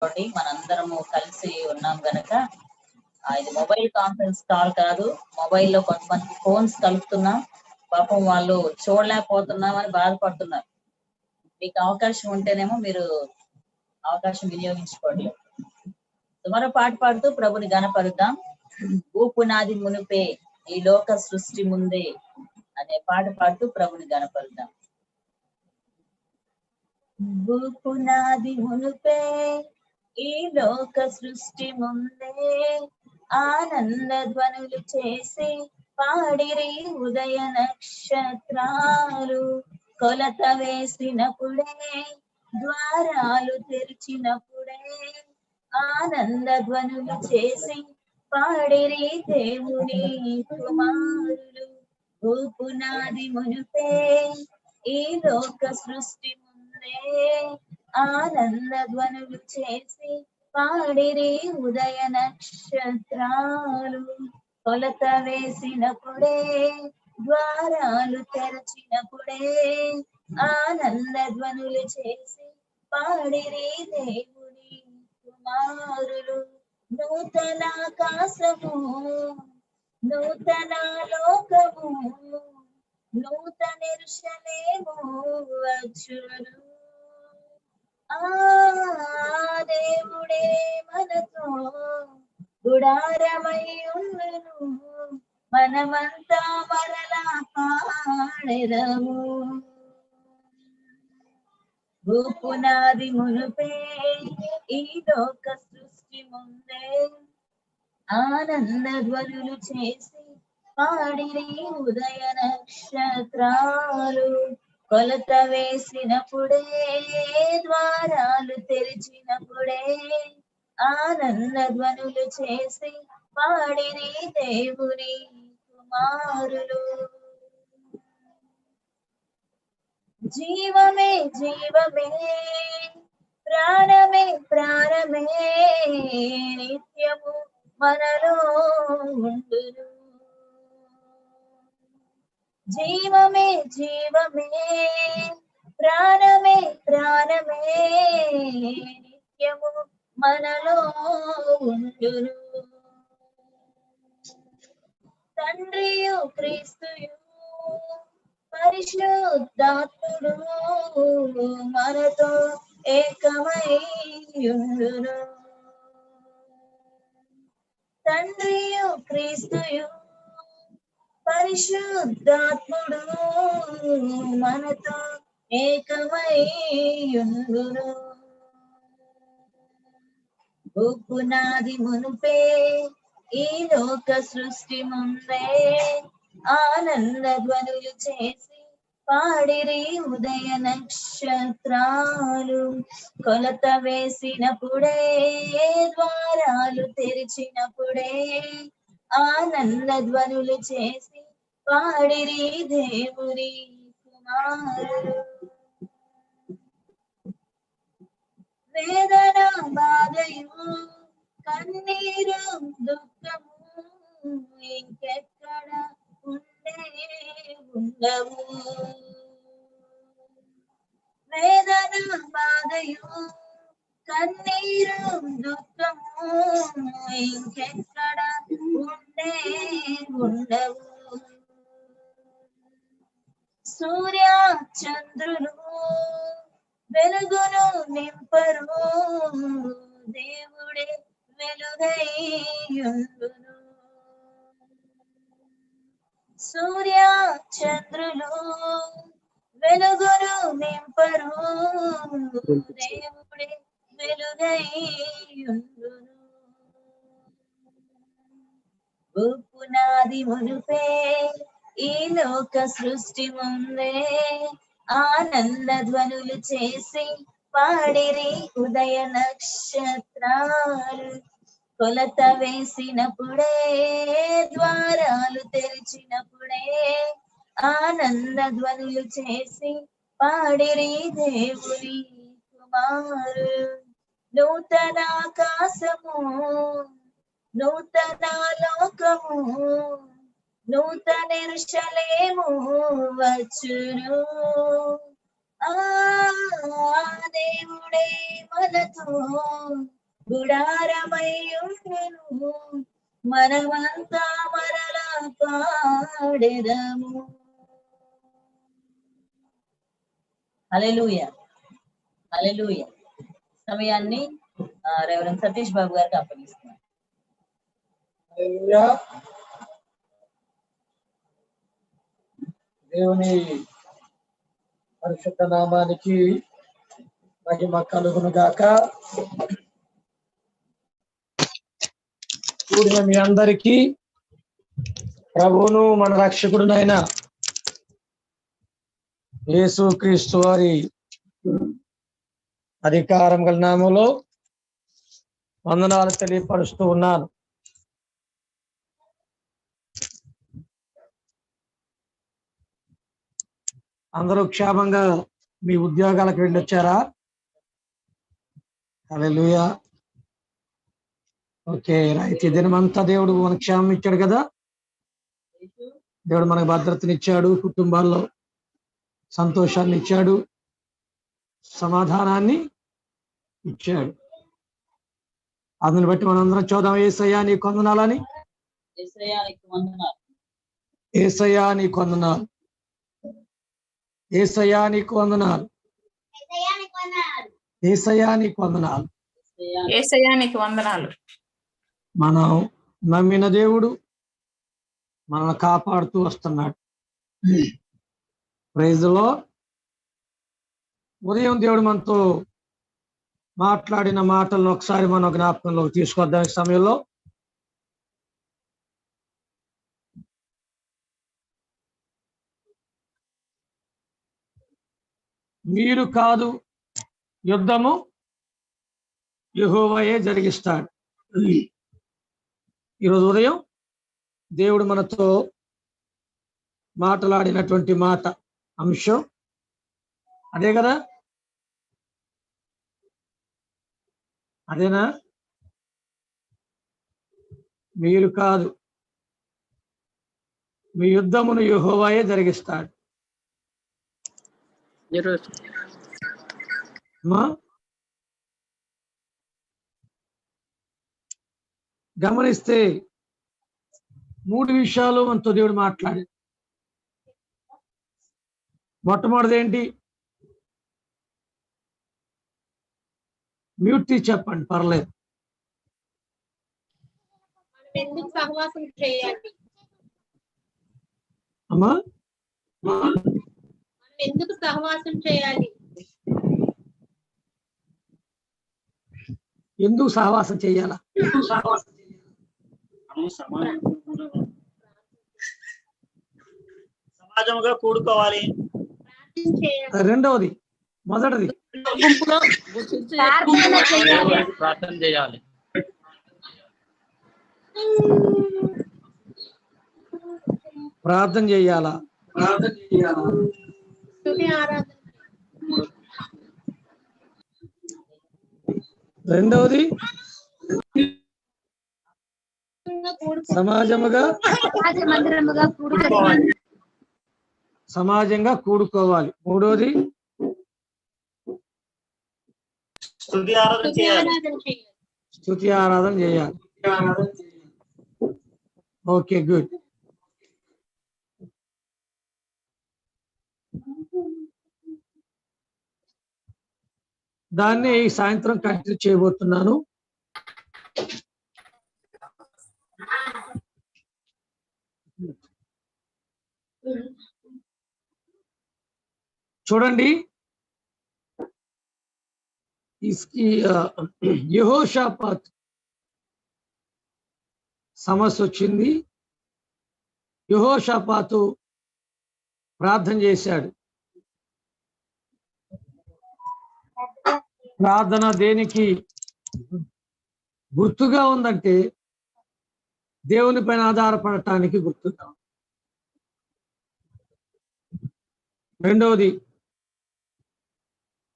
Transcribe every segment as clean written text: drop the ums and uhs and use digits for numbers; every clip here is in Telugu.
మనందరము కలిసి ఉన్నాం గనక ఇది మొబైల్ కాన్ఫరెన్స్ కాల్ కాదు. మొబైల్లో కొంతమంది ఫోన్స్ కలుపుతున్నాం. పాపం వాళ్ళు చూడలేకపోతున్నామని బాధపడుతున్నారు. మీకు అవకాశం ఉంటేనేమో మీరు అవకాశం వినియోగించుకోండి. మరో పాట పాడుతూ ప్రభుని గణపరుద్దాం. భూపునాది మునిపే ఈ లోక సృష్టి ముందే అనే పాట పాడుతూ ప్రభుని గణపరుద్దాం. భూపునాది మునిపే ఈ లోక సృష్టి ముందే ఆనంద ధ్వనులు చేసి పాడిరి ఉదయ నక్షత్రాలు. కొలత వేసినప్పుడే ద్వారాలు తెరిచినప్పుడే ఆనంద ధ్వనులు చేసి పాడిరి దేవుని కుమారులు. భూపునాది మునిపే ఈ లోక సృష్టి ముందే ఆనంద ధ్వనులు చేసి పాడిరి ఉదయ నక్షత్రాలు. కొలత వేసినప్పుడే ద్వారాలు తెరచినప్పుడే ఆనంద ధ్వనులు చేసి పాడిరి దేవుని కుమారులు. నూతన ఆకాశము నూతన లోకము నూతన యెరూషలేము వచ్చును. ఆ దేవుడే మనతో గుడారమై ఉండును. మనమంతా మరలా పాడెదము. భూపునాది మునుపే ఈ లోక సృష్టి ముందే ఆనంద ధ్వనులు చేసి పాడిరి ఉదయ నక్షత్రాలు. కొలత వేసినప్పుడే ద్వారాలు తెరిచినప్పుడే ఆనంద ధ్వనులు చేసి పాడిరి దేవుని కుమారులు. జీవమే జీవమే ప్రాణమే ప్రాణమే నిత్యము మనలో ఉండును. జీవమే జీవమే ప్రాణమే ప్రాణమే నిత్యము మనలో ఉండును. తండ్రియు క్రీస్తుయు పరిశుద్ధాత్ముడు మనతో ఏకమై ఉండును. తండ్రియు క్రీస్తుయు పరిశుద్ధాత్ముడు మనతో ఏకమై ఉండును. భూపునాది మునుపే ఈ లోక సృష్టి ముందే ఆనంద ధ్వనులు చేసి పాడిరి ఉదయ నక్షత్రాలు. కొలత వేసినప్పుడే ద్వారాలు తెరిచినప్పుడే ఆనంద ధ్వనులు చేసి పాడిరి దేవుని కుమారులు. వేదన బాధయు కన్నీరు దుఃఖము ఇంకెక్కడ ఉండవు. వేదన బాధయు కన్నీరు దుఃఖము ఇంకెక్కడ ఉండవు. సూర్య చంద్రులు వెలుగును నింపరు, దేవుడే వెలుగై ఉండును. సూర్య చంద్రులు వెలుగును నింపరు, దేవుడే వెలుగై ఉండును. భూపునాది మునుపే ఈ లోక సృష్టి ముందే ఆనంద ధ్వనులు చేసి పాడిరి ఉదయ నక్షత్రాలు. కొలత వేసినప్పుడే ద్వారాలు తెరిచినప్పుడే ఆనంద ధ్వనులు చేసి పాడిరి దేవుని కుమారు. నూతన ఆకాశము నూతన లోకము నూతన యెరూషలేము వచ్చును. ఆ దేవుడే మనతో గుడారమై ఉండెను, మనమంతా మరలా పాడెదము. హల్లెలూయా, హల్లెలూయా. సమయాన్ని రెవరెండ్ సతీష్ బాబు గారికి అప్పగిస్తున్నాను. దేవుని పరిశుద్ధ నామానికి మహిమ కలుగును గాక. కూడిన మీ అందరికీ ప్రభువును మన రక్షకుడునైన యేసు క్రీస్తు వారి అధికారం గల నామములో వందనాలు తెలియపరుస్తూ ఉన్నాను. అందరూ క్షేమంగా మీ ఉద్యోగాలకు వెళ్ళొచ్చారా? హల్లెలూయా. Okay right. ఈ దినమంతా దేవుడు మనకు క్షేమం ఇచ్చాడు కదా. దేవుడు మనకు భద్రతనిచ్చాడు, కుటుంబాల్లో సంతోషాన్ని ఇచ్చాడు, సమాధానాన్ని ఇచ్చాడు. అందుని బట్టి మనందరం చూద్దాం. యేసయ్యా నీకు వందనాలని, యేసయ్యా నీకు వందనాలు, యేసయ్యా నీకు వందనాలు, యేసయ్యా నీకు వందనాలు, యేసయ్యా నీకు వందనాలు, యేసయ్యా నీకు వందనాలు. మనం నమ్మిన దేవుడు మనల్ని కాపాడుతూ వస్తున్నాడు. ప్రైజ్ లో ఉదయం దేవుడు మనతో మాట్లాడిన మాటలను ఒకసారి మనం జ్ఞాపకంలో తీసుకొద్దాం. ఈ సమయంలో మీరు కాదు, యుద్ధము యెహోవాయే జరిగిస్తాడు. ఈరోజు ఉదయం దేవుడు మనతో మాట్లాడినటువంటి మాట అంశం అదే కదా, అదేనా? మీరు కాదు, మీ యుద్ధమును యెహోవాయే జరిగిస్తాడు. గమనిస్తే 3 విషయాలు మనతో దేవుడు మాట్లాడి. మొట్టమొదటిది ఏంటి? మ్యూట్ చెప్పండి, పర్లేదు. ఎందుకు సహవాసం చేయాలి? అమ్మా ఎందుకు సహవాసం చేయాలి? ఎందుకు సహవాసం చేయాలా? సమాజంగా కూడుకోవాలి. రెండవది, మొదటిది ప్రార్థన చేయాలి. ప్రార్థన చేయాలా? రెండవది సమాజంగా కూడుకోవాలి. మూడోది స్తుతి ఆరాధన చేయాలి. స్తుతి ఆరాధన చేయాలి. Okay, good. దాన్ని ఈ సాయంత్రం కంటిన్యూ చేయబోతున్నాను. చూడండి, యెహోషాపాత్ సమస్య వచ్చింది. యెహోషాపాతు ప్రార్థన చేశాడు. ప్రార్థన దేనికి గుర్తుగా ఉందంటే దేవుని పైన ఆధారపడటానికి గుర్తుగా. రెండవది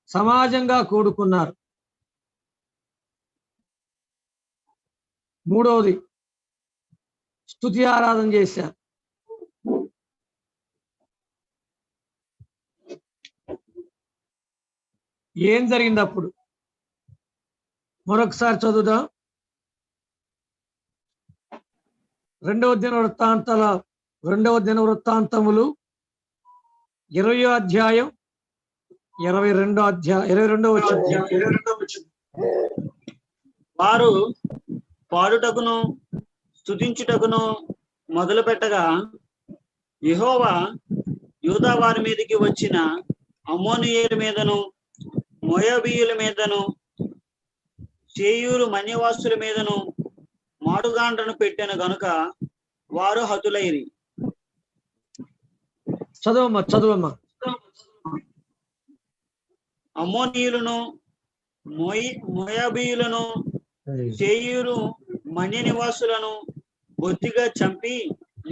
సమాజంగా కూడుకున్నారు. మూడవది స్తుతి ఆరాధన చేశారు. ఏం జరిగింది అప్పుడు? మరొకసారి చదువుదాం. 2వ దిన వృత్తాంతములు 20వ అధ్యాయం 22వ వచనం. వారు పాడుటకును స్తుతించుటకును మొదలు పెట్టగా యెహోవా యూదా వారి మీదకి వచ్చిన అమ్మోనీయుల మీదను మోయాబీయుల మీదను సేయూరు మన్యవాసుల మీదను మాడుగాండ్రను పెట్టెను గనుక వారు హతులైరి. చదువమ్మా. అమ్మోనీయులను మోయాబీయులను సేయూరు మన్య నివాసులను బొత్తిగా చంపి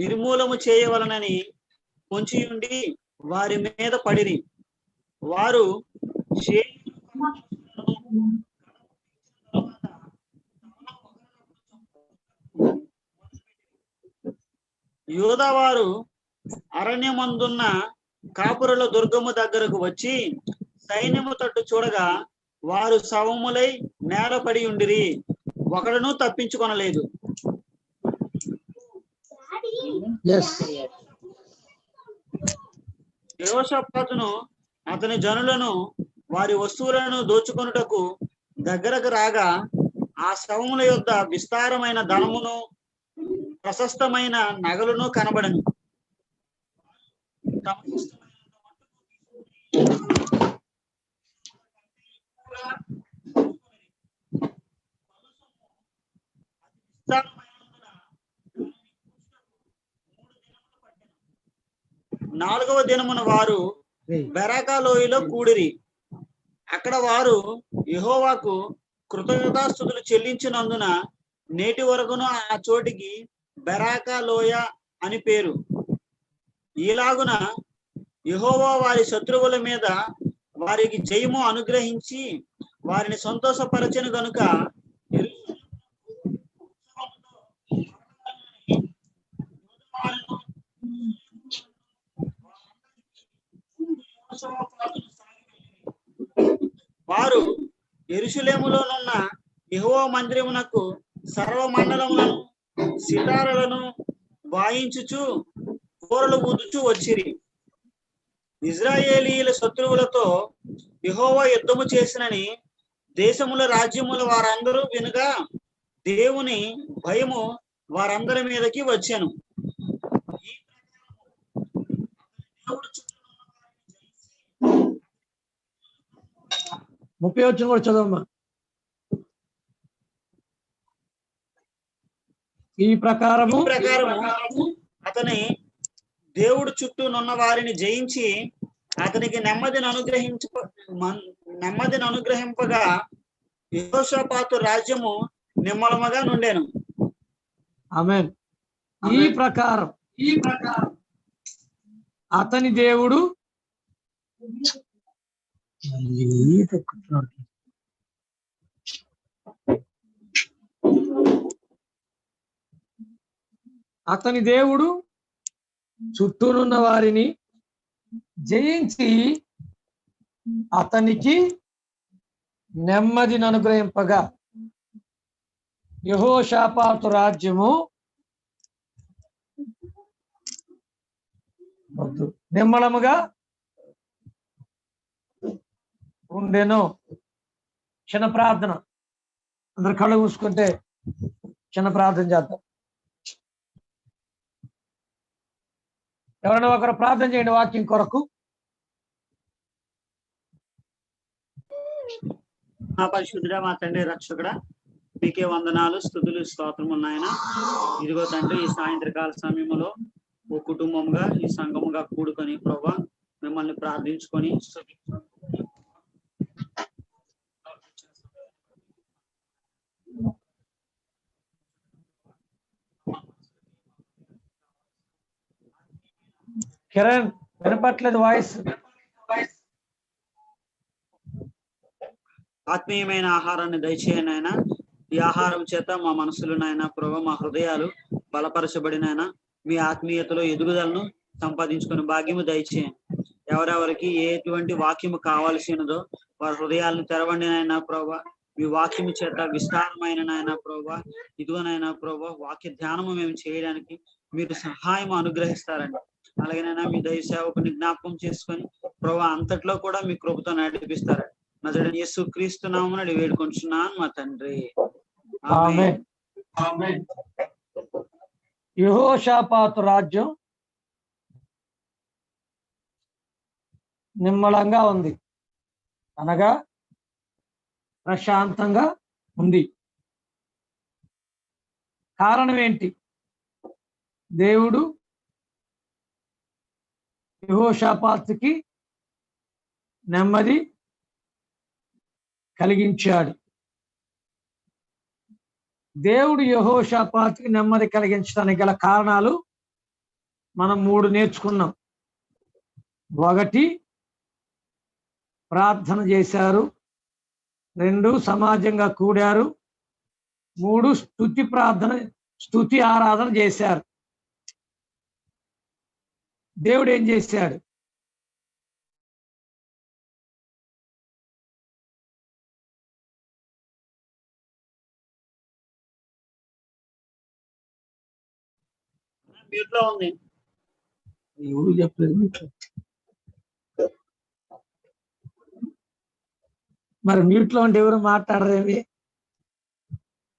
నిర్మూలము చేయవలనని పొంచియుండి వారి మీద పడిరి. వారు యూదావారు అరణ్యమందున్న కాపురుల దుర్గము దగ్గరకు వచ్చి సైన్యము తట్టు చూడగా వారు శవములై నేలపడి ఉండిరి, ఒకడును తప్పించుకొనలేదు. యెహోషాపాతును అతని జనులను వారి వస్తువులను దోచుకొనుటకు దగ్గరకు రాగా ఆ శవముల యొద్ద విస్తారమైన ధనమును ప్రశస్తమైన నగలును కనబడను. నాలుగవ దినమున వారు బెరాకా లోయలో కూడిరి. అక్కడ వారు యెహోవాకు కృతజ్ఞతాస్తుతులు చెల్లించినందున నేటి వరకును ఆ చోటికి బెరాకా లోయ అని పేరు. ఈలాగున యెహోవా వారి శత్రువుల మీద వారికి జయము అనుగ్రహించి వారిని సంతోషపరచెను గనుక వారు యెరూషలేములోనున్న యెహోవా మందిరమునకు సర్వమండలములను సితారలను వాయించుచు కోరలు ఊదుచు వచ్చిరి. ఇజ్రాయేలీయుల శత్రువులతో యెహోవా యుద్ధము చేసినని దేశముల రాజ్యముల వారందరూ వినగా దేవుని భయము వారందరి మీదకి వచ్చెను. ముప్పై వచ్చిన కూడా చదవమ్మా. ఈ ప్రకారము అతని దేవుడు చుట్టూ నున్న వారిని జయించి అతనికి నెమ్మదిని అనుగ్రహింపగా యెహోషాపాతు రాజ్యము నిమ్మలముగా నుండెను. ఆమేన్. ఈ ప్రకారం అతని దేవుడు చుట్టూనున్న వారిని జయించి అతనికి నెమ్మదిని అనుగ్రహింపగా యెహోషాపాతు రాజ్యము నిమ్మలముగా ఉండెను. చిన్న ప్రార్థన, అందరు కళ్ళు మూసుకుంటే చిన్న ప్రార్థన చేద్దాం. ఎవరైనా ఒకరు ప్రార్థన చేయండి వాక్యం కొరకు. మా పరిశుద్ధుడా, మా తండ్రి రక్షకుడా, మీకే వందనాలు, స్తుతులు, స్తోత్రములు నాయన. ఇదిగో తండ్రి, ఈ సాయంత్రకాల సమయంలో ఓ కుటుంబంగా ఈ సంఘముగా కూడుకొని ప్రభువా మిమ్మల్ని ప్రార్థించుకొని కిరణ్ వినపట్లేదు వాయిస్. ఆత్మీయమైన ఆహారాన్ని దయచేయండి నాయన. ఈ ఆహారం చేత మా మనసులు నాయన ప్రభు, మా హృదయాలు బలపరచబడినాయన మీ ఆత్మీయతలో ఎదుగుదలను సంపాదించుకుని భాగ్యము దయచేయండి. ఎవరెవరికి ఎటువంటి వాక్యము కావాల్సినదో వారి హృదయాలను తెరవండి నాయన ప్రభా. మీ వాక్యం చేత విస్తారమైన నాయన ప్రభా, ఇదిగోనైనా ప్రభా వాక్య ధ్యానము మేము చేయడానికి మీరు సహాయం అనుగ్రహిస్తారండి. అలాగేనైనా మీ దైవ సేవకుని జ్ఞాపకం చేసుకొని ప్రభా అంతట్లో కూడా మీ కృపతో నడిపిస్తారండి. నజరేయుడైన యేసు క్రీస్తు నామమున వేడుకొంచున్నాను మా తండ్రి. ఆమేన్. ఆమేన్. యెహోషాపాతు రాజ్యం నిమ్మలంగా ఉంది, అనగా ప్రశాంతంగా ఉంది. కారణం ఏంటి? దేవుడు యెహోషాపాతుకి నెమ్మది కలిగించాడు. దేవుడు యెహోషాపాతుకి నెమ్మది కలిగించడానికి గల కారణాలు మనం 3 నేర్చుకున్నాం. 1 ప్రార్థన చేశారు, 2 సమాజంగా కూడారు, 3 స్తుతి ఆరాధన చేశారు. దేవుడు ఏం చేశాడు? మీట్లో ఉంది. ఎవరు చెప్పలేదు. మరి మ్యూట్లో ఉంటే ఎవరు మాట్లాడరేమి?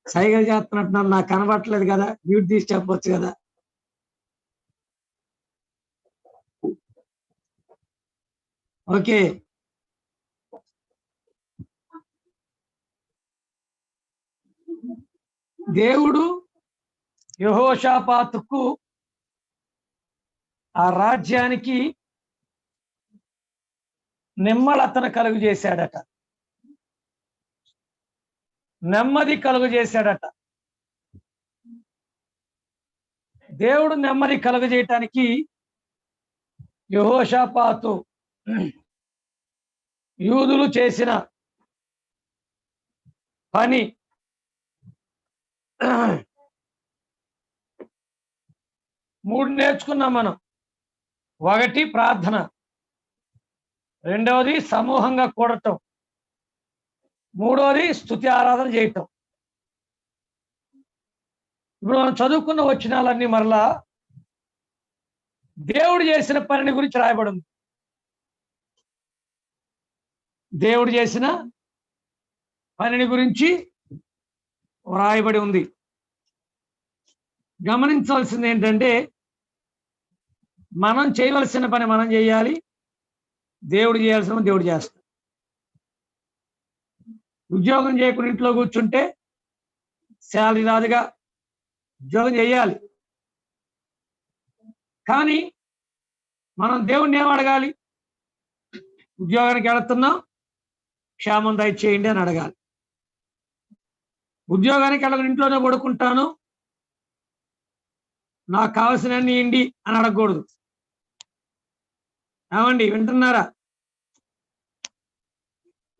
సైగలు చేస్తున్నట్టు నాకు కనబట్టలేదు కదా, మ్యూట్ తీసి చెప్పొచ్చు కదా. ఓకే, దేవుడు యెహోషాపాతుకు ఆ రాజ్యానికి నిమ్మలతను కలుగు చేశాడట, నెమ్మది కలుగు చేశాడట. దేవుడు నెమ్మది కలుగు చేయటానికి యెహోషాపాతు యూదులు చేసిన పని 3 నేర్చుకున్నాం మనం. 1 ప్రార్థన, 2వది సమూహంగా కూడటం, 3వది స్తుతి ఆరాధన చేయటం. ఇప్పుడు మనం చదువుకున్న వచనాలన్నీ మరలా దేవుడు చేసిన పనిని గురించి రాయబడి ఉంది. దేవుడు చేసిన పనిని గురించి వ్రాయబడి ఉంది. గమనించవలసింది ఏంటంటే, మనం చేయవలసిన పని మనం చేయాలి, దేవుడు చేయాల్సిన పని దేవుడు చేస్తాడు. ఉద్యోగం చేయకుండా ఇంట్లో కూర్చుంటే శాలరీ రాదుగా, ఉద్యోగం చేయాలి. కానీ మనం దేవుణ్ణి ఏం అడగాలి? ఉద్యోగానికి వెళుతున్నాం, క్షేమం దయచేయండి అని అడగాలి. ఉద్యోగానికి వెళ్ళకుండా ఇంట్లోనే పడుకుంటాను, నాకు కావాల్సినన్ని ఇండి అని అడగకూడదు. ఏమండి, వింటున్నారా?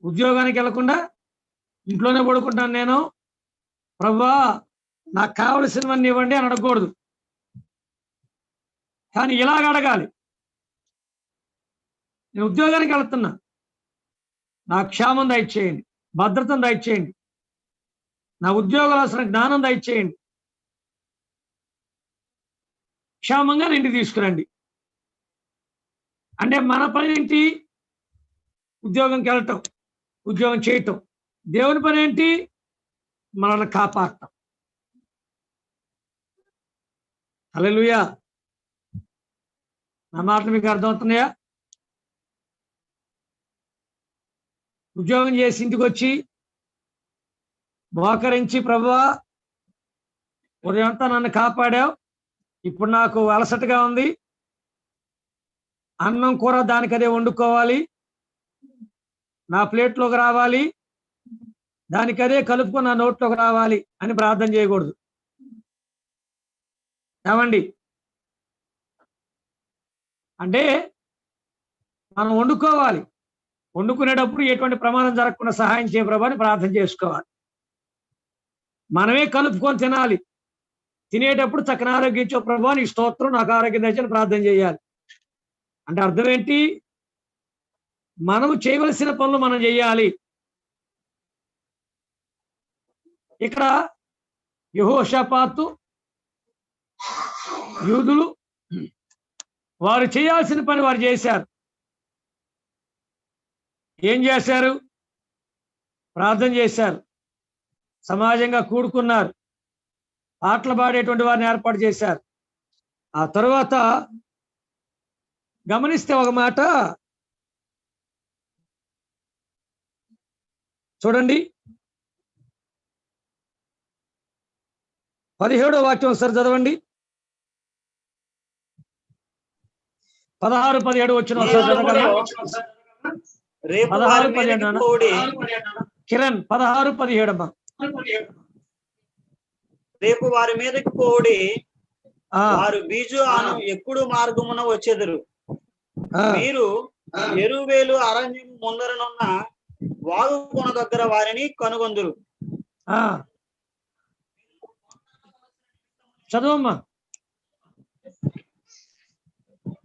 ఉద్యోగానికి వెళ్లకుండా ఇంట్లోనే పడుకుంటాను నేను, ప్రభువా నాకు కావలసినవన్నీ ఇవ్వండి అని అడగకూడదు. కానీ ఇలాగ అడగాలి, నేను ఉద్యోగానికి వెళ్తున్నా, నా క్షేమం దయచేయండి, భద్రతను దయచేయండి, నా ఉద్యోగాలు అవసరం జ్ఞానం దయచేయండి, క్షేమంగా ఇంటికి తీసుకురండి. అంటే మన పని ఏంటి? ఉద్యోగంకి వెళ్ళటం, ఉద్యోగం చేయటం. దేవుని పని ఏంటి? మనల్ని కాపాడటం. హల్లెలూయా. నా మాటలు మీకు అర్థమవుతున్నాయా? ఉద్యోగం చేసి ఇంటికి వచ్చి మోకరించి, ప్రభువా ఉదయంతా నన్ను కాపాడావు, ఇప్పుడు నాకు అలసటగా ఉంది, అన్నం కూర దానికదే వండుకోవాలి, నా ప్లేట్లోకి రావాలి, దానికదే కలుపుకొని నా నోట్లోకి రావాలి అని ప్రార్థన చేయకూడదు. ఏమండి? అంటే మనం వండుకోవాలి, వండుకునేటప్పుడు ఎటువంటి ప్రమాదం జరగకుండా సహాయం చేయ ప్రభు అని ప్రార్థన చేసుకోవాలి. మనమే కలుపుకొని తినాలి, తినేటప్పుడు చక్కని ఆరోగ్యం ఇచ్చే ప్రభు నీ స్తోత్రం, నాకు ఆరోగ్యం తెచ్చని ప్రార్థన చేయాలి. అంటే అర్థం ఏంటి? మనము చేయవలసిన పనులు మనం చేయాలి. ఇక్కడ యెహోషాపాతు యూదులు వారు చేయాల్సిన పని వారు చేశారు. ఏం చేశారు? ప్రార్థన చేశారు, సమాజంగా కూడుకున్నారు, పాటలు పాడేటువంటి వారిని ఏర్పాటు చేశారు. ఆ తరువాత గమనిస్తే ఒక మాట చూడండి, 17వ వాక్యం ఒకసారి చదవండి. 16-17 వచ్చిన ఒకసారి చదవగలరా? రేపు 16-17 కోడి కిరణ్ 16-17 అమ్మా. రేపు వారి మీదకి కోడి ఆ, వారు బీజు అను ఎక్కుడు మార్గమున వచ్చెదరు. ఆ, మీరు ఎరువేలు అరణ్యం ముందరనున్న వాగు కొన దగ్గర వారిని కనుగొందురు. ఆ. చదువమ్మా.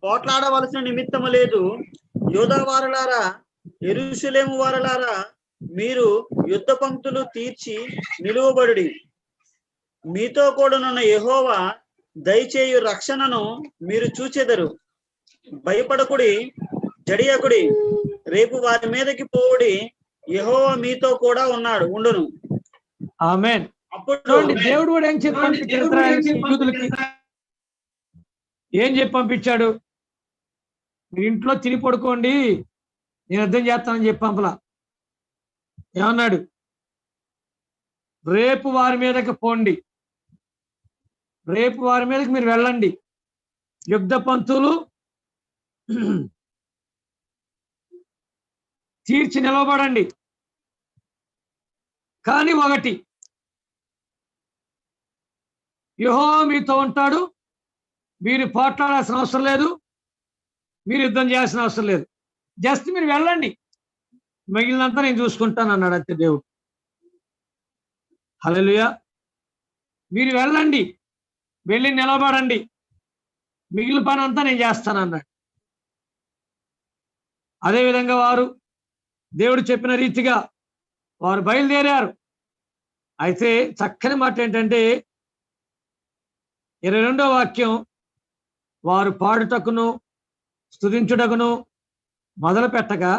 పోట్లాడవలసిన నిమిత్తము లేదు. యూదా వారలారా, యెరూషలేము వారలారా, మీరు యుద్ధ పంక్తులు తీర్చి నిలువబడుడి. మీతో కూడానున్న యెహోవా దయచేయు రక్షణను మీరు చూచెదరు. భయపడకుడి, జడియకుడి. రేపు వారి మీదకి పోవుడి. యెహోవా మీతో కూడా ఉండును. ఆమేన్. అప్పుడు చూడండి, దేవుడు కూడా ఏం చెప్పి పంపించాడు ఇశ్రాయేలు యూదులకి? ఏం చెప్పి పంపించాడు? మీరు ఇంట్లో తిని పడుకోండి, నేను యుద్ధం చేస్తానని చెప్పి పంపలా. ఏమన్నాడు? రేపు వారి మీదకి పోండి, రేపు వారి మీదకి మీరు వెళ్ళండి, యుద్ధ పంతులు తీర్చి నిలవబడండి. కానీ ఒకటి, యెహోవా మీతో ఉంటాడు, మీరు పోట్లాడాల్సిన అవసరం లేదు, మీరు యుద్ధం చేయాల్సిన అవసరం లేదు, జస్ట్ మీరు వెళ్ళండి, మిగిలినంతా నేను చూసుకుంటాను అన్నాడు అంతే దేవుడు. హల్లెలూయా. మీరు వెళ్ళండి, వెళ్ళి నిలబడండి, మిగిలిన పని అంతా నేను చేస్తాను అన్నాడు. అదేవిధంగా వారు దేవుడు చెప్పిన రీతిగా వారు బయలుదేరారు. అయితే చక్కని మాట ఏంటంటే 22వ వాక్యం, వారు పాడుటకును స్తుతించుటకును మొదలు పెట్టగా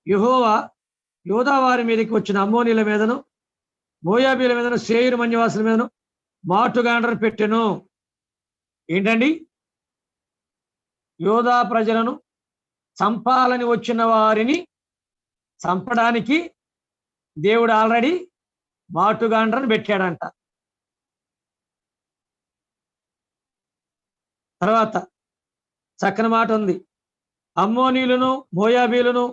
యెహోవా యూదా వారి మీదకి వచ్చిన అమ్మోనీల మీదను మోయాబీల మీదను సేయీరు మన్యవాసుల మీదను మాటుగాండ్ర పెట్టెను. ఏంటండి? యూదా ప్రజలను చంపాలని వచ్చిన వారిని చంపడానికి దేవుడు ఆల్రెడీ మాటుగాండ్రను పెట్టాడంట. తర్వాత చక్కని మాట ఉంది, అమ్మోనీయులను మోయాబీలను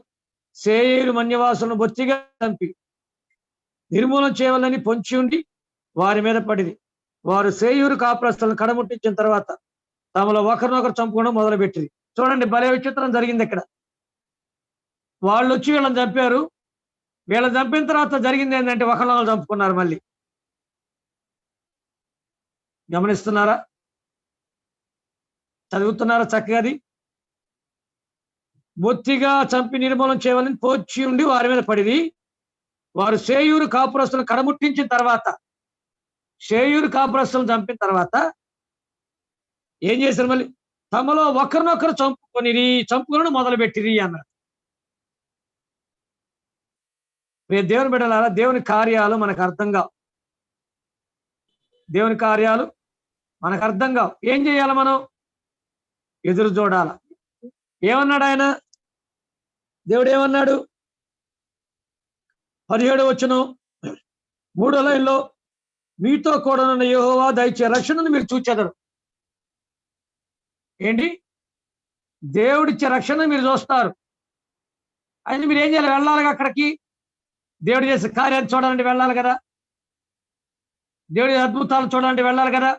సేయీరు మన్యవాసులను బొత్తిగా చంపి నిర్మూలన చేయాలని పొంచి ఉండి వారి మీద పడింది. వారు సేయీరు కాపురస్తులను కడముట్టించిన తర్వాత తమలో ఒకరినొకరు చంపుకోవడం మొదలుపెట్టింది. చూడండి, భలే విచిత్రం జరిగింది ఇక్కడ. వాళ్ళు వచ్చి వీళ్ళని చంపారు, వీళ్ళని చంపిన తర్వాత జరిగింది ఏంటంటే ఒకరినొకరు చంపుకున్నారు. మళ్ళీ గమనిస్తున్నారా? చదువుతున్నారా చక్కగా? అది బొత్తిగా చంపి నిర్మూలన చేయాలని పోచి ఉండి వారి మీద పడింది. వారు సేయీరు కాపురస్తులను కడముట్టించిన తర్వాత, సేయీరు కాపురస్తులను చంపిన తర్వాత ఏం చేశారు? మళ్ళీ తమలో ఒకరినొకరు చంపుకొని మొదలుపెట్టిరి అన్నారు. దేవుని బిడ్డలారా, దేవుని కార్యాలు మనకు అర్థం కావు. దేవుని కార్యాలు మనకు అర్థం కావు. ఏం చేయాలి? మనం ఎదురు చూడాల. ఏమన్నాడు ఆయన? దేవుడు ఏమన్నాడు? 17వ వచనం 3వ లైన్లో, మీతో కూడా యెహోవా దయచే రక్షణను మీరు చూచెదరు. ఏంటి? దేవుడిచ్చే రక్షణ మీరు చూస్తారు. అయితే మీరు ఏం చేయాలి? వెళ్ళాలి అక్కడికి. దేవుడు చేసే కార్యాలు చూడాలంటే వెళ్ళాలి కదా, దేవుడి అద్భుతాలు చూడాలంటే వెళ్ళాలి కదా,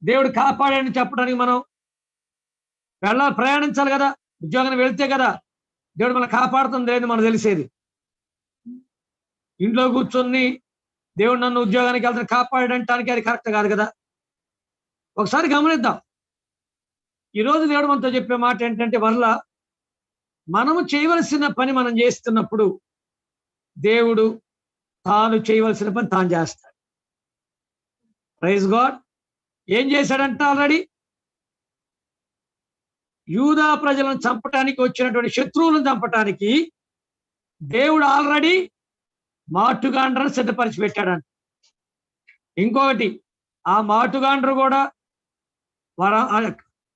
దేవుడు కాపాడని చెప్పడానికి మనం వెళ్ళాలి, ప్రయాణించాలి కదా. ఉద్యోగానికి వెళ్తే కదా దేవుడు మనం కాపాడుతుంది లేదు మనకు తెలిసేది. ఇంట్లో కూర్చొని దేవుడు నన్ను ఉద్యోగానికి వెళ్తాను కాపాడడానికి అది కరెక్ట్ కాదు కదా. ఒకసారి గమనిద్దాం. ఈరోజు దేవుడు మనతో చెప్పే మాట ఏంటంటే, మరలా మనము చేయవలసిన పని మనం చేస్తున్నప్పుడు దేవుడు తాను చేయవలసిన పని తాను చేస్తాడు. Praise God. ఏం చేశాడంట? ఆల్రెడీ యూదా ప్రజలను చంపటానికి వచ్చినటువంటి శత్రువులను చంపటానికి దేవుడు ఆల్రెడీ మాటుగాండ్రను సిద్ధపరిచి పెట్టాడంట. ఇంకొకటి, ఆ మాటుగాండ్రు కూడా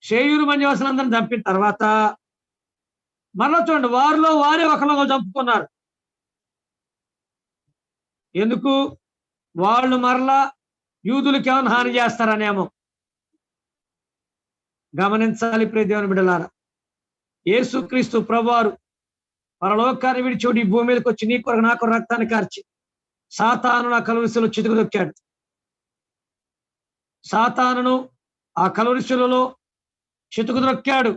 షేయూరు మంజవాసులందరిని చంపిన తర్వాత మరలా చూడండి, వారిలో వారే ఒకరిలో చంపుకున్నారు. ఎందుకు? వాళ్ళు మరలా యూదులకి ఏమైనా హాని చేస్తారనేమో. గమనించాలి ప్రియ దేవుని బిడ్డలారా. యేసుక్రీస్తు ప్రభువారు పరలోకాన్ని విడిచోటి ఈ భూమి మీదకి వచ్చి నీ కొరకు నా కొరకు రక్తాన్ని కార్చి సాతాను ఆ కలువరిశిలో చితుకు దొక్కాడు. సాతానును ఆ కలువరిశిలలో చితుకు దొక్కాడు.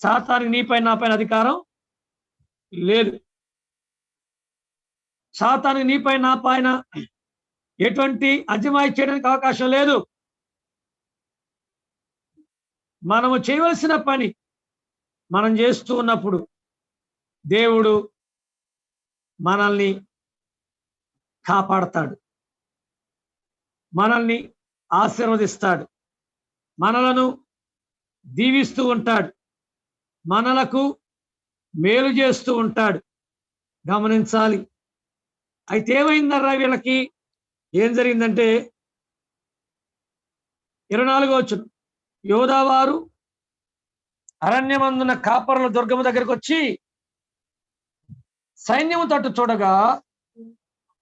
సాతానికి నీపై నాపైన అధికారం లేదు. సాతానికి నీపై నా పైన ఎటువంటి అజమాయి చేయడానికి అవకాశం లేదు. మనము చేయవలసిన పని మనం చేస్తూ ఉన్నప్పుడు దేవుడు మనల్ని కాపాడతాడు, మనల్ని ఆశీర్వదిస్తాడు, మనలను దీవిస్తూ ఉంటాడు, మనలకు మేలు చేస్తూ ఉంటాడు. గమనించాలి. అయితే ఏమైందర్రా వీళ్ళకి? ఏం జరిగిందంటే 24వ వచనం, యోధావారు అరణ్యమందున కాపరుల దుర్గము దగ్గరికి వచ్చి సైన్యము తట్టు చూడగా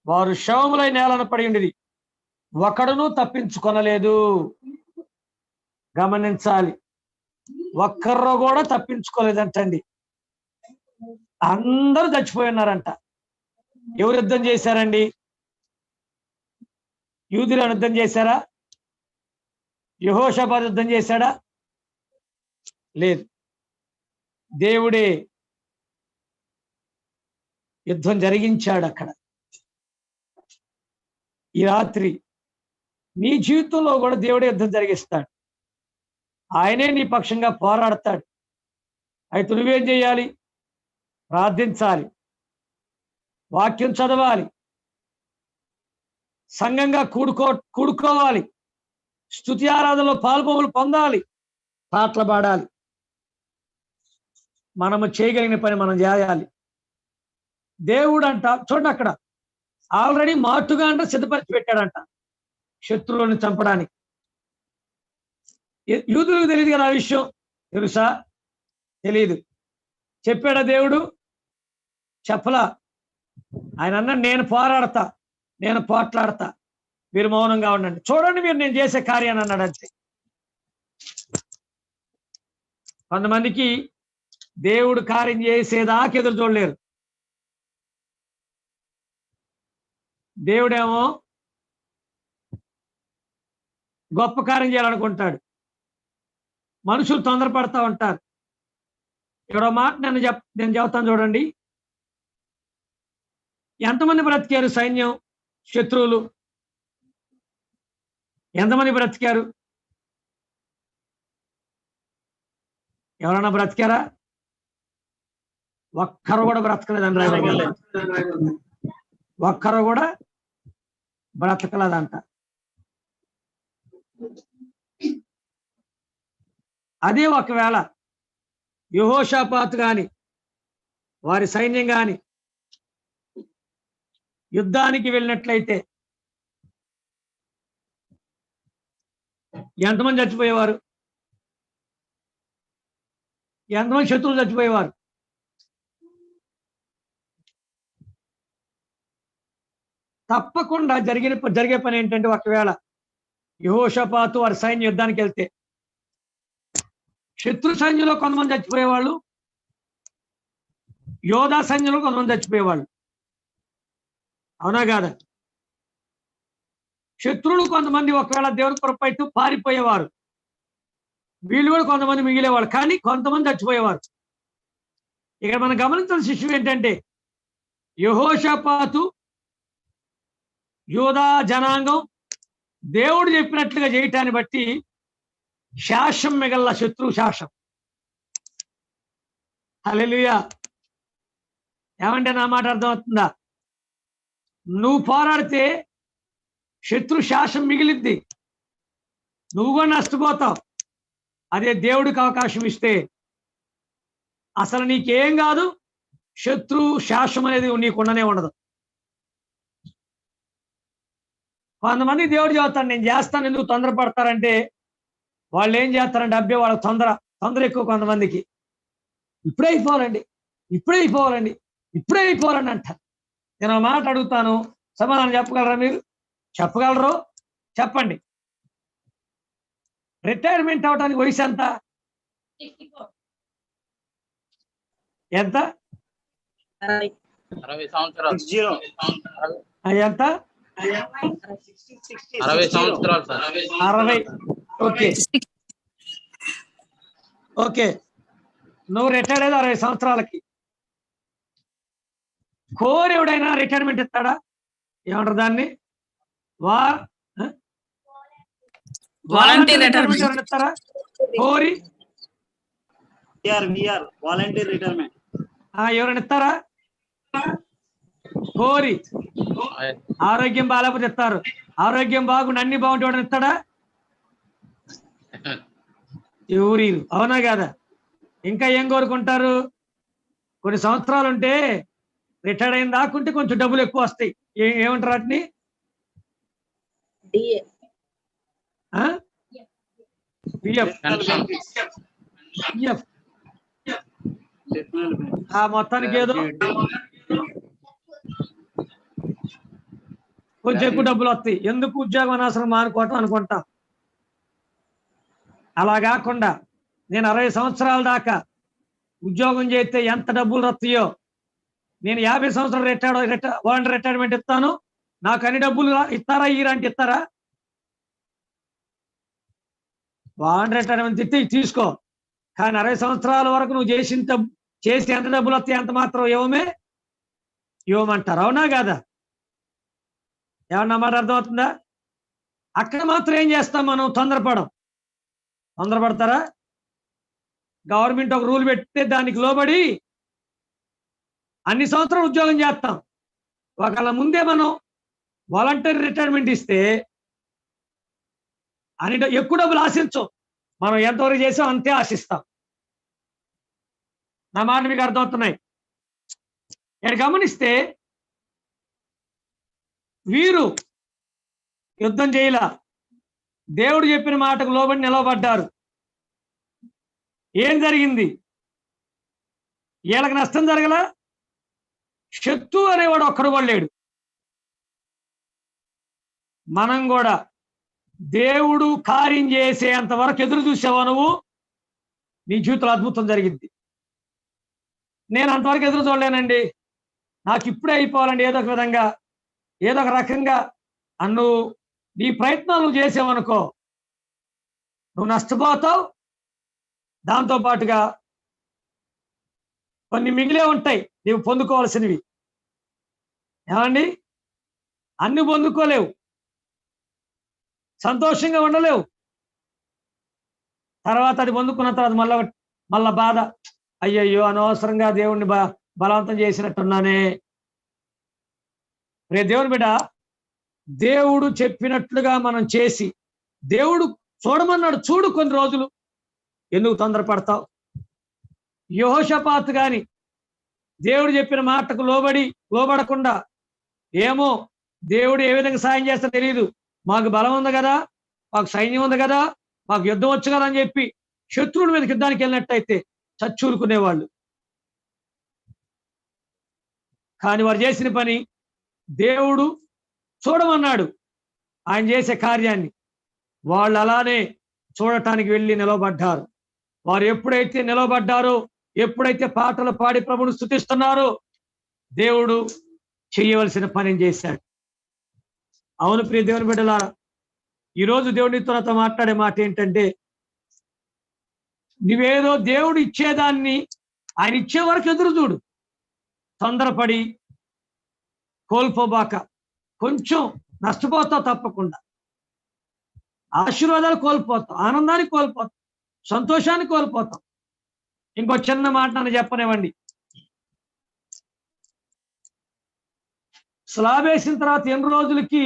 వారు శవములై నేలను పడి ఉండేది, ఒకడును తప్పించుకొనలేదు. గమనించాలి. ఒక్కర్రో కూడా తప్పించుకోలేదంటండి. అందరూ చచ్చిపోయి ఉన్నారంట. ఎవరు యుద్ధం చేశారండి? యూదులు యుద్ధం చేశారా? యెహోషాపాతు యుద్ధం చేశాడా? లేదు. దేవుడే యుద్ధం జరిగించాడు అక్కడ. ఈ రాత్రి నీ జీవితంలో కూడా దేవుడే యుద్ధం జరిగిస్తాడు. ఆయనే నీ పక్షంగా పోరాడతాడు. అయితే నువ్వేం చేయాలి? ప్రార్థించాలి, వాక్యం చదవాలి, సంఘంగా కూడుకోవాలి, స్తుతి ఆరాధనలో పాల్పొంగులు పొందాలి, పాటలు పాడాలి. మనము చేయగలిగిన పని మనం చేయాలి. దేవుడు అంట చూడండి, అక్కడ ఆల్రెడీ మాటుగా అంట సిద్ధపరిచి పెట్టాడంట శత్రువులను చంపడానికి. యూదులకు తెలియదు కదా ఆ విషయం. తెలుసా? తెలియదు. చెప్పాడా దేవుడు? చెప్పలా. ఆయన అన్నాడు, నేను పోరాడతా, నేను పోట్లాడతా, మీరు మౌనంగా ఉండండి, చూడండి మీరు నేను చేసే కార్యాన్ని అన్నాడు. అంతే. కొంతమందికి దేవుడు కార్యం చేసేదాకా ఎదురు చూడలేరు. దేవుడేమో గొప్ప కార్యం చేయాలనుకుంటాడు. మనుషులు తొందరపడతా ఉంటారు. ఇక్కడ మాట నేను చెప్తాను చూడండి. ఎంతమంది బ్రతికారు సైన్యం? శత్రువులు ఎంతమంది బ్రతికారు? ఎవరన్నా బ్రతికారా? ఒక్కరు కూడా బ్రతకలేదండి. ఒక్కరు కూడా బ్రతకలేదంట. అదే ఒకవేళ యెహోషాపాతు గాని వారి సైన్యం గాని యుద్ధానికి వెళ్ళినట్లయితే ఎంతమంది చచ్చిపోయేవారు? ఎంతమంది శత్రువులు చచ్చిపోయేవారు? తప్పకుండా జరిగే పని ఏంటంటే, ఒకవేళ యెహోషాపాతు వారి సైన్యం యుద్ధానికి వెళ్తే శత్రు సైన్యంలో కొంతమంది చచ్చిపోయేవాళ్ళు, యోధా సైన్యంలో కొంతమంది చచ్చిపోయేవాళ్ళు. అవునా కాదా? శత్రువులు కొంతమంది ఒకవేళ దేవుని పొరపైతూ పారిపోయేవారు, వీళ్ళు కూడా కొంతమంది మిగిలేవాళ్ళు, కానీ కొంతమంది చచ్చిపోయేవారు. ఇక్కడ మనం గమనించాల్సిన విషయం ఏంటంటే, యెహోషాపాతు యోధా జనాంగం దేవుడు చెప్పినట్లుగా చేయటాన్ని బట్టి శాసం మిగల్ల, శత్రువు శాసం. హల్లెలూయా. ఏమంటే నా మాట అర్థమవుతుందా? నువ్వు పోరాడితే శత్రు శాసనం మిగిలిద్ది, నువ్వు కూడా నష్టపోతావు. అదే దేవుడికి అవకాశం ఇస్తే అసలు నీకేం కాదు, శత్రు శాసనం అనేది నీకు ఉండనే ఉండదు. కొంతమంది దేవుడు చెబుతాడు నేను చేస్తాను, ఎందుకు తొందరపడతారంటే వాళ్ళు ఏం చేస్తారంటే అబ్బే వాళ్ళకి తొందర ఎక్కువ. కొంతమందికి ఇప్పుడే అయిపోవాలండి, ఇప్పుడే అయిపోవాలండి, ఇప్పుడే అయిపోవాలండి అంటారు. నేను మాట అడుగుతాను, సమాధానం చెప్పగలరా? మీరు చెప్పగలరు? చెప్పండి. రిటైర్మెంట్ అవడానికి వయసు ఎంత? ఎంత? 60 సంవత్సరాలు. 60. ఎంత? 60 సంవత్సరాలు సార్. 60. ఓకే ఓకే, నువ్వు రిటైర్ అయ్యేది 60 సంవత్సరాలకి. కోరి ఎవడైనా రిటైర్మెంట్ ఇస్తాడా? ఏమంటారు దాన్ని? వాలంటీర్ రిటైర్మెంట్ ఎవరైనా ఇస్తారా? కోరి వాలంటీర్ రిటైర్మెంట్ ఎవరైనా ఇస్తారా? కోరి. ఆరోగ్యం బాగాలేకపోతే ఇస్తారు, ఆరోగ్యం బాగుండి అన్ని బాగుంటే ఎవరైనా ఇస్తాడా? ఎవరి, అవునా కదా? ఇంకా ఏం కోరుకుంటారు? కొన్ని సంవత్సరాలు ఉంటే రిటైర్డ్ అయిన దాకుంటే కొంచెం డబ్బులు ఎక్కువ వస్తాయి. ఏమంటారు వాటిని? మొత్తానికి ఏదో కొంచెం ఎక్కువ డబ్బులు వస్తాయి. ఎందుకు ఉద్యోగం అనవసరం మానుకోవటం అనుకుంటా. అలా కాకుండా నేను 60 సంవత్సరాల దాకా ఉద్యోగం చేస్తే ఎంత డబ్బులు వస్తాయో, నేను 50 సంవత్సరాలు వాలంటీర్ రిటైర్మెంట్ ఇస్తాను, నాకు అన్ని డబ్బులు ఇస్తారా? అంటే ఇస్తారా? వాలంటీర్ రిటైర్మెంట్ ఇస్తే తీసుకో, కానీ 60 సంవత్సరాల వరకు నువ్వు చేసి ఎంత డబ్బులు వస్తాయి అంత మాత్రం ఇవ్వమంటారు. అవునా కాదా? ఏమన్నా మాట అర్థమవుతుందా? అక్కడ మాత్రం ఏం చేస్తాం మనం? తొందరపడతారా? గవర్నమెంట్ ఒక రూల్ పెడితే దానికి లోబడి అన్ని సంవత్సరాలు ఉద్యోగం చేస్తాం. ఒకళ్ళ ముందే మనం వాలంటీర్ రిటైర్మెంట్ ఇస్తే ఎక్కువ డబ్బులు ఆశించం. మనం ఎంతవరకు చేసాం అంతే ఆశిస్తాం. నా మాట మీకు అర్థమవుతున్నాయి? ఇక్కడ గమనిస్తే వీరు యుద్ధం చేయలా, దేవుడు చెప్పిన మాటకు లోబడి నిలవబడ్డారు. ఏం జరిగింది? వీళ్ళకి నష్టం జరగలా, శత్రువు అనేవాడు ఒక్కడు కూడా లేడు. మనం కూడా దేవుడు కార్యం చేసేంత వరకు ఎదురు చూసావా నువ్వు? నీ జీవితంలో అద్భుతం జరిగింది. నేను అంతవరకు ఎదురు చూడలేనండి, నాకు ఇప్పుడే అయిపోవాలండి, ఏదో ఒక విధంగా ఏదో ఒక రకంగా నువ్వు నీ ప్రయత్నాలు చేసావనుకో నువ్వు నష్టపోతావు. దాంతో పాటుగా కొన్ని మిగిలే ఉంటాయి నీవు పొందుకోవాల్సినవి. ఏమండి? అన్ని పొందుకోలేవు, సంతోషంగా ఉండలేవు. తర్వాత అది పొందుకున్న తర్వాత మళ్ళా బాధ, అయ్యయ్యో అనవసరంగా దేవుణ్ణి బలవంతం చేసినట్టున్నానే. రే దేవుని బిడ్డ, దేవుడు చెప్పినట్లుగా మనం చేసి, దేవుడు చూడమన్నాడు, చూడు కొన్ని రోజులు, ఎందుకు తొందరపడతావు? యెహోషాపాతు గాని దేవుడు చెప్పిన మాటకు లోబడకుండా, ఏమో దేవుడు ఏ విధంగా సాయం చేస్తా తెలియదు, మాకు బలం ఉంది కదా, మాకు సైన్యం ఉంది కదా, మాకు యుద్ధం వచ్చు కదా అని చెప్పి శత్రువుల మీదకి యుద్ధానికి వెళ్ళినట్టయితే చచ్చూరుకునేవాళ్ళు. కానీ వారు చేసిన పని దేవుడు చూడమన్నాడు, ఆయన చేసే కార్యాన్ని వాళ్ళు అలానే చూడటానికి వెళ్ళి నిలవబడ్డారు. వారు ఎప్పుడైతే నిలవబడ్డారో, ఎప్పుడైతే పాటలు పాడి ప్రభువును స్తుతిస్తున్నారో, దేవుడు చేయవలసిన పని చేశాడు. అవును ప్రియ దేవుని బిడ్డలారా, ఈరోజు దేవునితో నాతో మాట్లాడే మాట ఏంటంటే, నువ్వేదో దేవుడు ఇచ్చేదాన్ని ఆయన ఇచ్చే వరకు ఎదురు చూడు, తొందరపడి కోల్పోబాక. కొంచెం నష్టపోతావు తప్పకుండా, ఆశీర్వాదాలు కోల్పోతాం, ఆనందాన్ని కోల్పోతాం, సంతోషాన్ని కోల్పోతాం. ఇంకో చిన్న మాట నన్ను చెప్పనివ్వండి. స్లాబ్ వేసిన తర్వాత ఎన్ని రోజులకి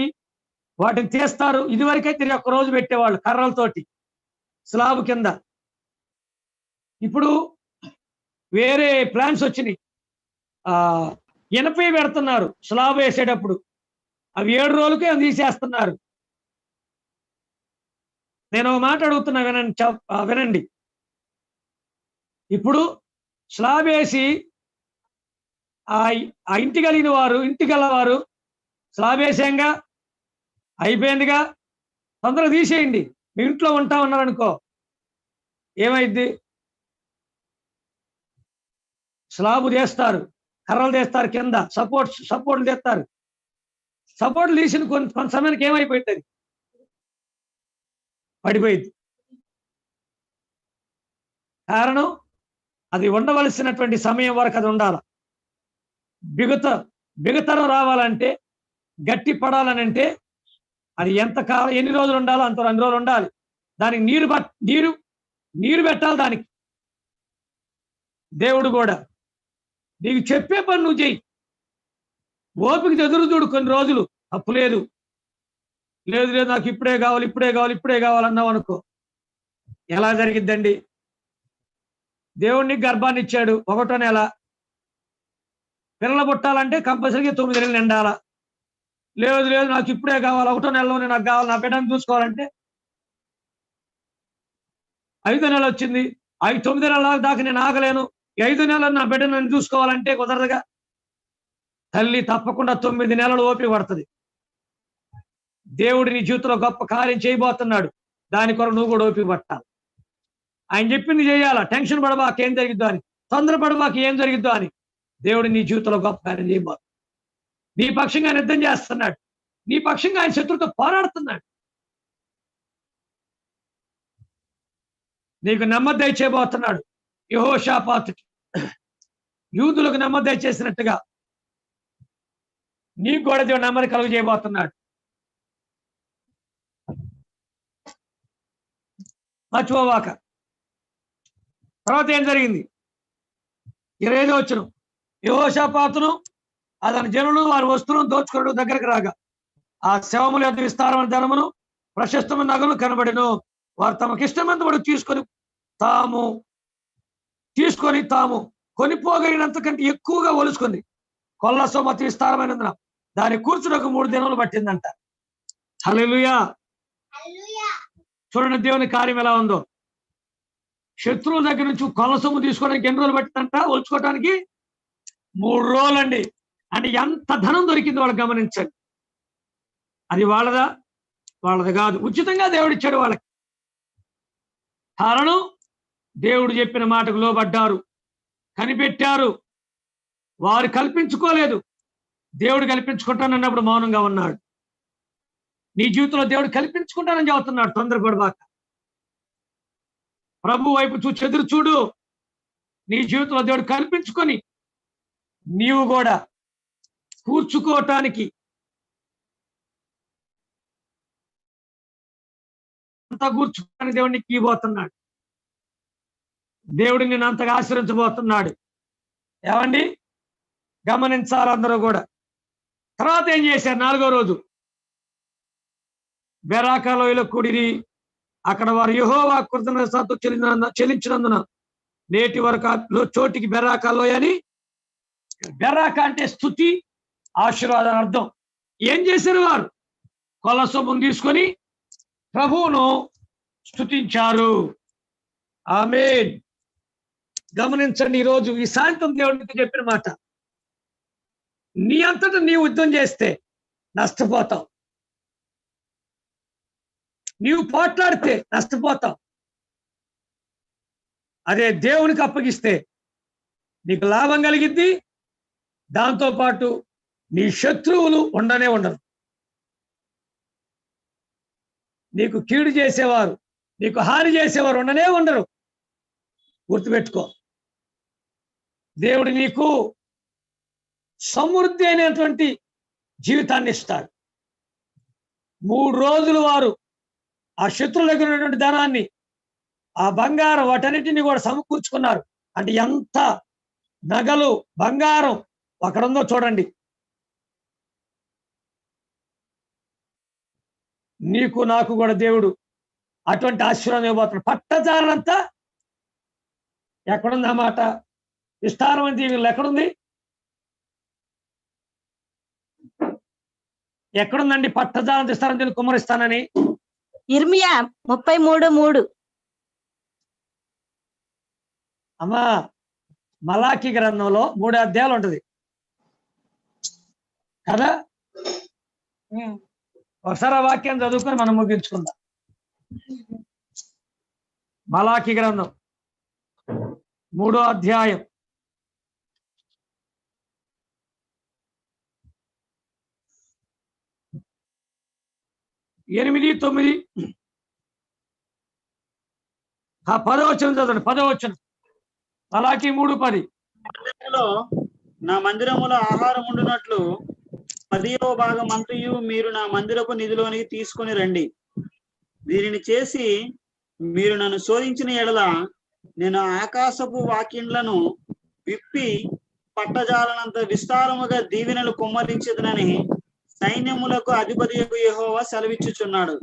వాటిని తీస్తారు? ఇదివరకైతే 1 రోజు పెట్టేవాళ్ళు కర్రలతోటి స్లాబ్ కింద. ఇప్పుడు వేరే ప్లాన్స్ వచ్చినాయి. ఇనపై పెడుతున్నారు స్లాబ్ వేసేటప్పుడు. అవి 7 రోజులకే తీసేస్తున్నారు. నేను ఒక మాట అడుగుతున్నా, వినండి. ఇప్పుడు స్లాబ్ వేసి ఆ ఇంటి గలవారు స్లాబ్ వేసాంగా, అయిపోయిందిగా, తొందరగా తీసేయండి, మీ ఇంట్లో ఉంటా ఉన్నారనుకో, ఏమైద్ది? స్లాబ్ తీస్తారు, కర్రలు తీస్తారు, కింద సపోర్ట్లు తీస్తారు. సపోర్ట్లు తీసిన కొంత సమయానికి ఏమైపోయింది? పడిపోయింది. కారణం, అది ఉండవలసినటువంటి సమయం వరకు అది ఉండాలి. బిగతరం రావాలంటే, గట్టి పడాలనంటే అది ఎన్ని రోజులు ఉండాలో అన్ని రోజులు ఉండాలి. దానికి నీరు పెట్టాలి. దానికి దేవుడు కూడా నీకు చెప్పే పని నువ్వు చెయ్యి. ఓపిక ఎదురు చూడు కొన్ని రోజులు, తప్పు లేదు. నాకు ఇప్పుడే కావాలి అన్నావు అనుకో, ఎలా జరిగిద్దండి? దేవుడిని గర్భాన్ని ఇచ్చాడు, 1వ నెల. పిల్లలు పుట్టాలంటే కంపల్సరీగా 9 నెలలు నిండాలా? లేదు నాకు ఇప్పుడే కావాలి, 1వ నెలలోనే నాకు కావాలి, నా బిడ్డను చూసుకోవాలంటే 5వ నెల వచ్చింది, 9 నెలల దాకా నేను ఆగలేను, 5వ నెలలు నా బిడ్డను చూసుకోవాలంటే కుదరదుగా. తల్లి తప్పకుండా 9 నెలలు ఓపిక పడుతుంది. దేవుడు నీ జీవితంలో గొప్ప కార్యం చేయబోతున్నాడు. దాని కొరకు నువ్వు కూడా ఓపిక పట్టాలి. ఆయన చెప్పింది చేయాలా. టెన్షన్ పడబాక ఏం జరిగిద్దో అని, తొందరపడబాక ఏం జరిగిద్దో అని. దేవుడు నీ జీవితంలో గొప్ప కార్యం చేయబోతున్నాడు. నీ పక్షంగా ఆయన యుద్ధం చేస్తున్నాడు. నీ పక్షంగా ఆయన శత్రువుతో పోరాడుతున్నాడు. నీకు నెమ్మది దయచేయబోతున్నాడు. యెహోషాపాతుకి, యూదులకు నెమ్మది దయచేసినట్టుగా నీకు కూడా దేవుడు నెమ్మది కలుగు చేయబోతున్నాడు. మర్చిపోవాక. తర్వాత ఏం జరిగింది? 25వ వచనం. యెహోషాపాతును అతని జనులు వారి వస్తువులను దోచుకున్న దగ్గరకు రాగా, ఆ శవముల యొక్క విస్తారమైన ధనమును ప్రశస్తమైన నగలు కనబడిను. వారు తమకిష్టమైనంత తీసుకొని తాము కొనిపోగలిగినంత కంటే ఎక్కువగా ఒలుసుకుంది. కొల్ల సొమ్మతి విస్తారమైనందున దాన్ని కూర్చునకు 3 దినములు పట్టిందంట. హల్లెలూయా. చూడండి దేవుని కార్యం ఎలా ఉందో. శత్రువుల దగ్గర నుంచి కొల్ల సొమ్ము తీసుకోవడానికి ఎన్ని రోజులు పట్టిందంట? ఒలుచుకోవడానికి 3 రోజులండి. అంటే ఎంత ధనం దొరికింది వాళ్ళకి గమనించండి. అది వాళ్ళది కాదు, ఉచితంగా దేవుడు ఇచ్చాడు వాళ్ళకి. కారణం, దేవుడు చెప్పిన మాటకు లోబడ్డారు, కనిపెట్టారు. వారు కల్పించుకోలేదు, దేవుడు కల్పించుకుంటానన్నప్పుడు మౌనంగా ఉన్నాడు. నీ జీవితంలో దేవుడు కల్పించుకుంటానని చెబుతున్నాడు. తొందరపడబాక. ప్రభు వైపు ఎదురు చూడు. నీ జీవితంలో దేవుడు కల్పించుకొని నీవు కూడా కూర్చుకోవటానికి అంతా కూర్చుకొని దేవుడిని ఇవ్వబోతున్నాడు. దేవుడిని నేను అంతగా ఆశ్రయించబోతున్నాడు. ఏమండి, గమనించాలి అందరూ కూడా. తర్వాత ఏం చేశారు? 4వ రోజు బెరాకా లోయలో కూడిరి. అక్కడ వారు యెహోవా కృతజ్ఞతాస్తుతులు చెల్లించినందున నేటి వరకు చోటికి బెరాకా లోయ అని. బెరాకా అంటే స్తుతి, ఆశీర్వాదం అర్థం. ఏం చేశారు వారు? కొల్ల సొమ్మును తీసుకొని ప్రభువును స్తుతించారు. ఆమేన్. గమనించండి, ఈరోజు ఈ సాయంత్రం దేవుడికి చెప్పిన మాట, నీ అంతటా నీవు యుద్ధం చేస్తే నష్టపోతావు. నీవు పోట్లాడితే నష్టపోతావు. అదే దేవునికి అప్పగిస్తే నీకు లాభం కలిగిద్ది. దాంతోపాటు నీ శత్రువులు ఉండరు. నీకు కీడు చేసేవారు, నీకు హాని చేసేవారు ఉండరు. గుర్తుపెట్టుకో. దేవుడు నీకు సమృద్ధి అయినటువంటి జీవితాన్ని ఇస్తాడు. 3 రోజులు వారు ఆ శత్రువుల దగ్గర ఉన్నటువంటి ధనాన్ని, ఆ బంగారం, వాటన్నిటిని కూడా సమకూర్చుకున్నారు. అంటే ఎంత నగలు బంగారం అక్కడుందో చూడండి. నీకు నాకు కూడా దేవుడు అటువంటి ఆశీర్వాదం ఇవ్వబోతున్నాడు. పట్టజాలంతా ఎక్కడుంది ఆ మాట? విస్తారమైన దీవెనలు ఎక్కడుంది? ఎక్కడుందండి? పట్టజాలం విస్తారం దీన్ని కుమ్మరిస్తానని ఇర్మియా 33:3. అమ్మా, మలాకి గ్రంథంలో 3 అధ్యాయాలు ఉంటది కదా. ఒకసారి ఆ వాక్యాన్ని చదువుకొని మనం ముగించుకుందాం. మలాకి గ్రంథం 3వ అధ్యాయం 8, 9, 10వ వచనం చదవండి. 10వ వచనం మలాకి 3:10. నా మందిరములో ఆహారం ఉండునట్లు 10వ భాగం అంతయు మీరు నా మందిరపు నిధిలోనికి తీసుకొని రండి. దీనిని చేసి మీరు నన్ను శోధించిన ఎడల నేను ఆకాశపు వాకిండ్లను విప్పి పట్టజాలనంత విస్తారముగా దీవెనలు కుమ్మరించదునని సైన్యములకు అధిపతియకు యెహోవా సెలవిచ్చుచున్నాడు.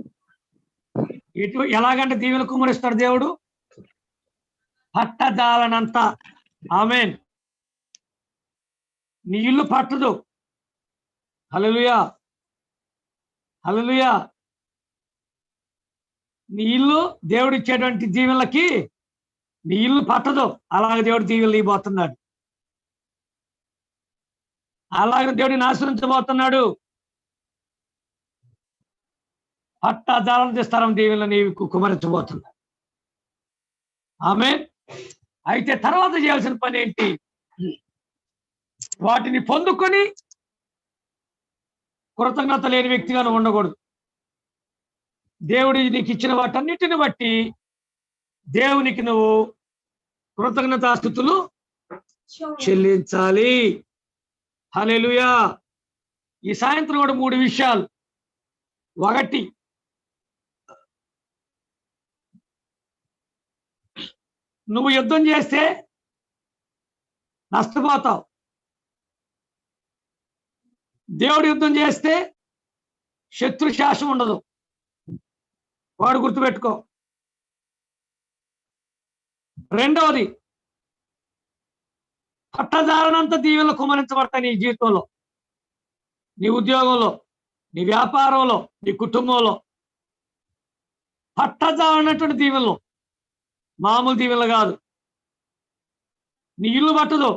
ఇటు ఎలాగంటే దీవెనలు కుమ్మరిస్తాడు దేవుడు? పట్టజాలనంత. ఆమేన్. నీ ఇల్లు పట్టదు. హల్లెలూయా, హల్లెలూయా. నీ ఇల్లు దేవుడు ఇచ్చేటువంటి దీవెనలకి నీ ఇల్లు పట్టదు. అలాగే దేవుడు దీవెనలు ఇవ్వబోతున్నాడు. అలాగే దేవుడిని ఆశ్రయించబోతున్నాడు. పట్టజాలం విస్తారం దీవెనలు నీకు కుమరించబోతున్నాడు. ఆమేన్. అయితే తర్వాత చేయాల్సిన పని ఏంటి? వాటిని పొందుకొని కృతజ్ఞత లేని వ్యక్తిగా నువ్వు ఉండకూడదు. దేవుడు నీకు ఇచ్చిన వాటన్నిటిని బట్టి దేవునికి నువ్వు కృతజ్ఞతాస్తుతులు చెల్లించాలి. హల్లెలూయా. ఈ సాయంత్రం కూడా 3 విషయాలు. 1, నువ్వు యుద్ధం చేస్తే నష్టపోతావు. దేవుడు యుద్ధం చేస్తే శత్రు శాసనం ఉండదు. వాడు గుర్తుపెట్టుకో. 2వది, పట్టజాలనంత దీవెనలు కుమ్మరించబడతాయి నీ జీవితంలో, నీ ఉద్యోగంలో, నీ వ్యాపారంలో, నీ కుటుంబంలో. పట్టజాలనటువంటి దీవెనలు, మామూలు దీవెనలు కాదు. నీ ఇల్లు పట్టదు.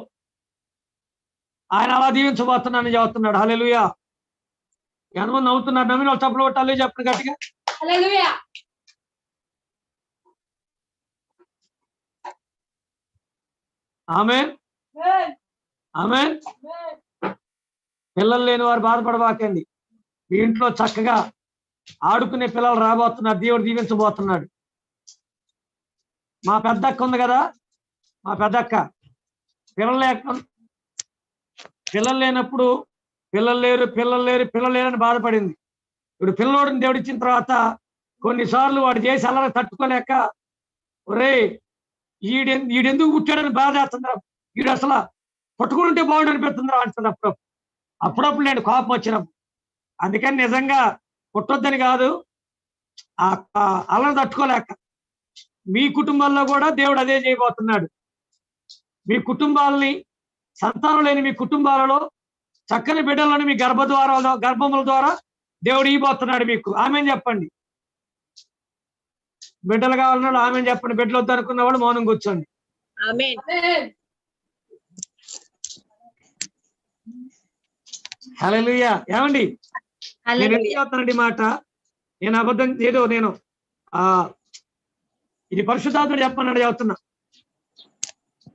ఆయన అలా దీవించబోతున్నానని చెబుతున్నాడు. హల్లెలూయా. ఎంతమంది నవ్వుతున్నారు? నమ్మిన వాళ్ళు చప్పట్లు కొట్టాలి. చెప్పండి గట్టిగా. హల్లెలూయా. ఆమేన్, ఆమేన్. పిల్లలు లేని వారు బాధపడబాకండి. మీ ఇంట్లో చక్కగా ఆడుకునే పిల్లలు రాబోతున్నారు. దేవుడు దీవించబోతున్నాడు. మా పెద్దక్క ఉంది కదా, మా పెద్దక్క పిల్లలు లేనప్పుడు పిల్లలు లేరని బాధపడింది. ఇప్పుడు పిల్లోడిని దేవుడు ఇచ్చిన తర్వాత కొన్నిసార్లు వాడు చేసి అలా తట్టుకోలేక, ఒరే ఈడెందుకు పుట్టాడని బాధ వేస్తుందా, వీడు అసలు పట్టుకుంటే బాగుండు అనిపిస్తుందా అంటుంది అప్పుడప్పుడు నేను కోపం వచ్చినప్పుడు. అందుకని నిజంగా పుట్టొద్దని కాదు, అలా తట్టుకోలేక. మీ కుటుంబాల్లో కూడా దేవుడు అదే చేయబోతున్నాడు. మీ కుటుంబాలని, సంతానం లేని మీ కుటుంబాలలో చక్కని బిడ్డలను మీ గర్భముల ద్వారా దేవుడు ఇవ్వబోతున్నాడు మీకు. ఆమేన్ చెప్పండి. బిడ్డలు కావాలన్నాడు ఆమేన్ చెప్పండి. బిడ్డలు వద్దనుకున్న వాడు మౌనం కూర్చోండి. ఆమేన్. హల్లెలూయా. ఏమండి, నేను ఎందుకు చెప్తానండి మాట? నేను అబద్ధం ఏదో నేను ఇది పరిశుద్ధాత్ముడు చెప్పన్నాడు చెప్తున్నా.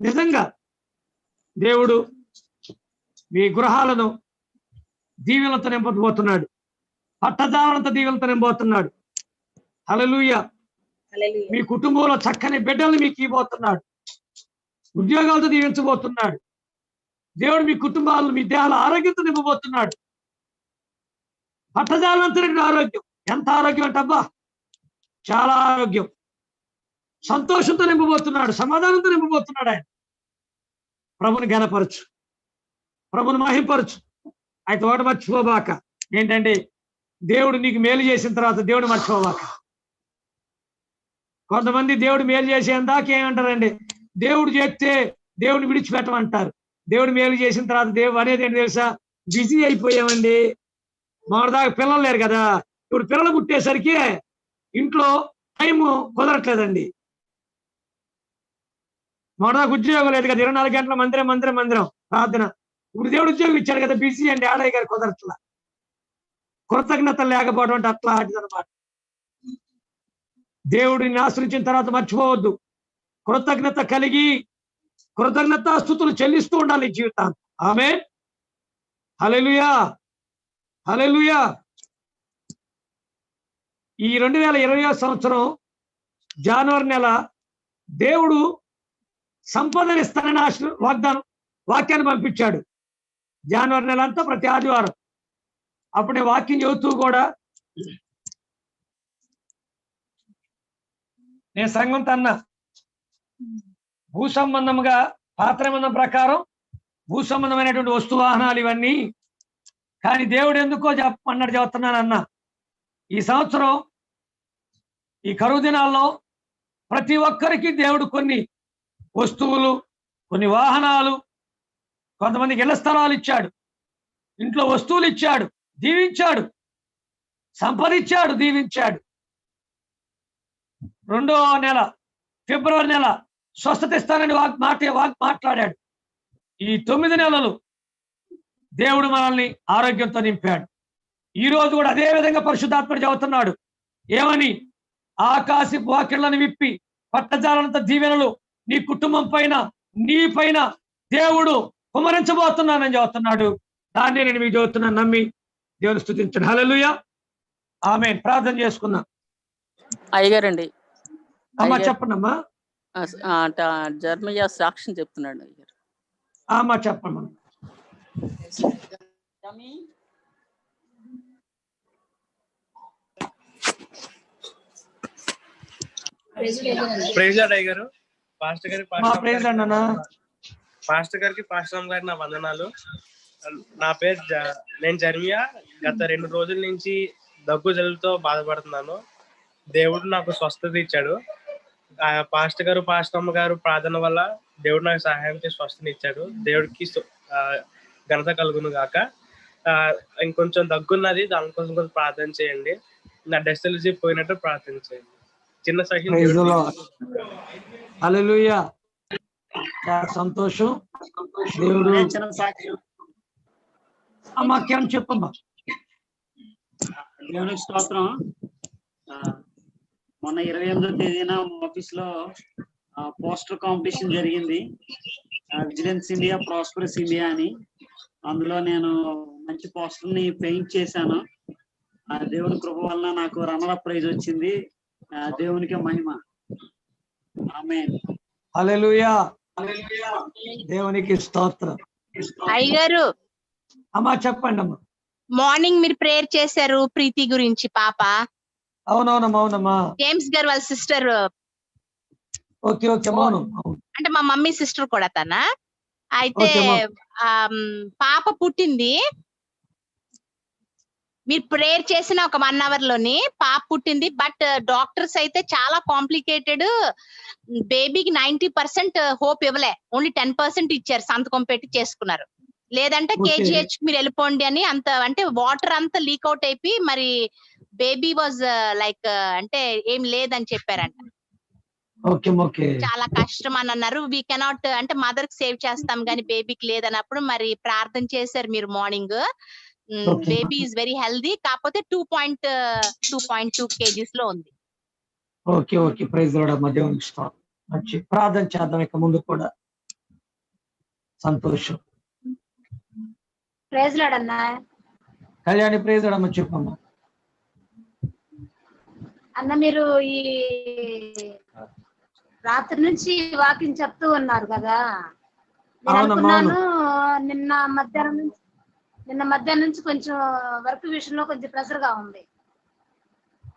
నిజంగా దేవుడు మీ గృహాలను దీవెనలతో నింపబోతున్నాడు. పట్టజాలనంత దీవెనలతో నింపబోతున్నాడు. హల్లెలూయా. మీ కుటుంబంలో చక్కని బిడ్డలు మీకు ఇవ్వబోతున్నాడు. ఉద్యోగాలతో దీవించబోతున్నాడు. దేవుడు మీ కుటుంబాలను, మీ దేహాల ఆరోగ్యంతో నింపబోతున్నాడు. పట్టజాలనంత ఆరోగ్యం. ఎంత ఆరోగ్యం అంటే అబ్బా, చాలా ఆరోగ్యం. సంతోషంతో నింపబోతున్నాడు. సమాధానంతో నింపబోతున్నాడు ఆయన. ప్రభుని ఘనపరచు, ప్రభుని మహింపరచు. అయితే ఒకటి మర్చిపోబాక, ఏంటంటే దేవుడు నీకు మేలు చేసిన తర్వాత దేవుడు మర్చిపోబాక. కొంతమంది దేవుడు మేలు చేసేందాక ఏమంటారండి, దేవుడు చేస్తే దేవుడిని విడిచిపెట్టమంటారు. దేవుడు మేలు చేసిన తర్వాత దేవుడు అనేది ఏంటి తెలుసా, బిజీ అయిపోయామండి. మొదటిదాకా పిల్లలు లేరు కదా, ఇప్పుడు పిల్లలు పుట్టేసరికి ఇంట్లో టైం కుదరట్లేదండి. మొదటిదాకా ఉద్యోగం లేదు కదా, 24 గంటల మందిరం ప్రార్థన. ఇప్పుడు దేవుడు ఉద్యోగం ఇచ్చాడు కదా, బిజీ అండి. ఆడయ్య గారు కుదరట్లా, కృతజ్ఞత లేకపోవడం అంటే అట్లా అనమాట. దేవుడిని ఆశ్రయించిన తర్వాత మర్చిపోవద్దు, కృతజ్ఞత కలిగి కృతజ్ఞతాస్తుతులు చెల్లిస్తూ ఉండాలి జీవితాన్ని. ఆమేన్. హల్లెలూయా, హల్లెలూయా. ఈ 2020 సంవత్సరం జనవరి నెల దేవుడు సంపదనిస్తానని వాక్యాన్ని పంపించాడు. జనవరి నెల అంతా ప్రతి ఆదివారం అప్పుడే వాక్యం చెబుతూ కూడా నేను సంఘం తన్న భూ సంబంధంగా పాత్రబంధం ప్రకారం భూ సంబంధమైనటువంటి వస్తు వాహనాలు ఇవన్నీ, కానీ దేవుడు ఎందుకో చెప్పమన్నాడు, చెబుతున్నాను అన్న. ఈ సంవత్సరం ఈ కరువు దినాల్లో ప్రతి ఒక్కరికి దేవుడు కొన్ని వస్తువులు, కొన్ని వాహనాలు, కొంతమందికి ఇళ్ల స్థలాలు ఇచ్చాడు, ఇంట్లో వస్తువులు ఇచ్చాడు, దీవించాడు, సంపద ఇచ్చాడు, దీవించాడు. 2వ నెల ఫిబ్రవరి నెల స్వస్థత ఇస్తానని మాట్లాడాడు. ఈ 9 నెలలు దేవుడు మనల్ని ఆరోగ్యంతో నింపాడు. ఈ రోజు కూడా అదే విధంగా పరిశుద్ధాత్ముడు చెబుతున్నాడు. ఏమని? ఆకాశపు వాకిళ్లను విప్పి పట్టజాలంత దీవెనలు నీ కుటుంబం పైన, నీ పైన దేవుడు కుమరించబోతున్నానని చెబుతున్నాడు. దాన్ని నేను మీకు చెబుతున్నాను, నమ్మి దేవుని స్తుతించండి. హల్లెలూయా, ఆమేన్. ప్రార్థన చేసుకుందాం. అయ్యగారండి, అమ్మా చెప్పండి అమ్మా. జర్మయ్య సాక్ష్యం చెప్తున్నాడు అయ్యగారు. అమ్మా చెప్పమ్మా. ప్రైజ్ లార్డ్ అయ్యగారు. పాస్టర్ గారికి పాస్టర్ గారికి నా వందనాలు. నా పేరు నేను జర్మియా. గత 2 రోజుల నుంచి దగ్గు జలుబుతో బాధపడుతున్నాను. దేవుడు నాకు స్వస్థత ఇచ్చాడు. పాస్టర్ గారు, పాస్టర్ అమ్మ గారు ప్రార్థన వల్ల దేవుడు నాకు సహాయం చేసి స్వస్థత ఇచ్చాడు. దేవుడికి ఘనత కలుగును గాక. ఇంకొంచెం దగ్గున్నది, దానికోసం కొంచెం ప్రార్థన చేయండి. నా డెస్టెలిజీ పోయినట్టు ప్రార్థన చేయండి. చిన్న సాక్షి. హల్లెలూయా, సంతోషం. దేవుడు అమ్మా చెప్పమ్మా. దేవునికి స్తోత్రం. మొన్న 28వ తేదీన ఆఫీస్ లో పోస్టర్ కాంపిటీషన్ జరిగింది, విజిలెన్స్ ఇండియా, ప్రాస్పరస్ ఇండియా అని. అందులో నేను మంచి పోస్టర్ ని పెయింట్ చేశాను. దేవుని కృప వలన నాకు రన్నర్ అప్ ప్రైజ్ వచ్చింది. దేవునికి మహిమ. ఆమేన్. హల్లెలూయా, దేవునికి స్తోత్రం. అయ్యగారు, అమ్మా చెప్పండి అమ్మా. మార్నింగ్ మీరు ప్రేయర్ చేశారు ప్రీతి గురించి, పాప. అవునవునమ్మా. జేమ్స్ గారు వాళ్ళ సిస్టర్. ఓకే ఓకే, అవును. అంటే మా మమ్మీ సిస్టర్ కూడా తన. అయితే పాప పుట్టింది. మీరు ప్రేయర్ చేసిన ఒక 1 అవర్ లోని పాప పుట్టింది. బట్ డాక్టర్స్ అయితే చాలా కాంప్లికేటెడ్, బేబీకి 90% హోప్ ఇవ్వలే, ఓన్లీ 10% ఇచ్చారు, సంతకం పెట్టి చేసుకున్నారు. లేదంటే కేజీహెచ్ మీరు వెళ్ళిపోండి అని. అంత అంటే వాటర్ అంతా లీక్ అవుట్ అయిపోయి మరి బేబీ వాజ్ లైక్ అంటే ఏం లేదని చెప్పారంట. చాలా కష్టం అని అన్నారు. వీ కెనాట్ అంటే మదర్ కి సేవ్ చేస్తాం కానీ బేబీకి లేదన్నప్పుడు మరి ప్రార్థన చేశారు మీరు morning. Baby is very healthy, కాకపోతే 2.2 kgs లో ఉంది. ఓకే ఓకే, ప్రైజ్ లార్డ్ అమ్మా. దేవునికి స్తోత్రం. మంచి ప్రార్థన చేద్దాం ఇక ముందు కూడా. సంతోషం. ప్రైజ్ లార్డ్ అన్నా. కళ్యాణి, ప్రైజ్ లార్డ్ అమ్మా. చెప్పమ్మా. అన్న, మీరు ఈ రాత్రి నుంచి వాకింగ్ చెప్తూ ఉన్నారు కదా, నేను అనుకున్నాను నిన్న మధ్యాహ్నం నుంచి కొంచెం వర్క్ విషయంలో కొంచెం ప్రెషర్ గా ఉంది.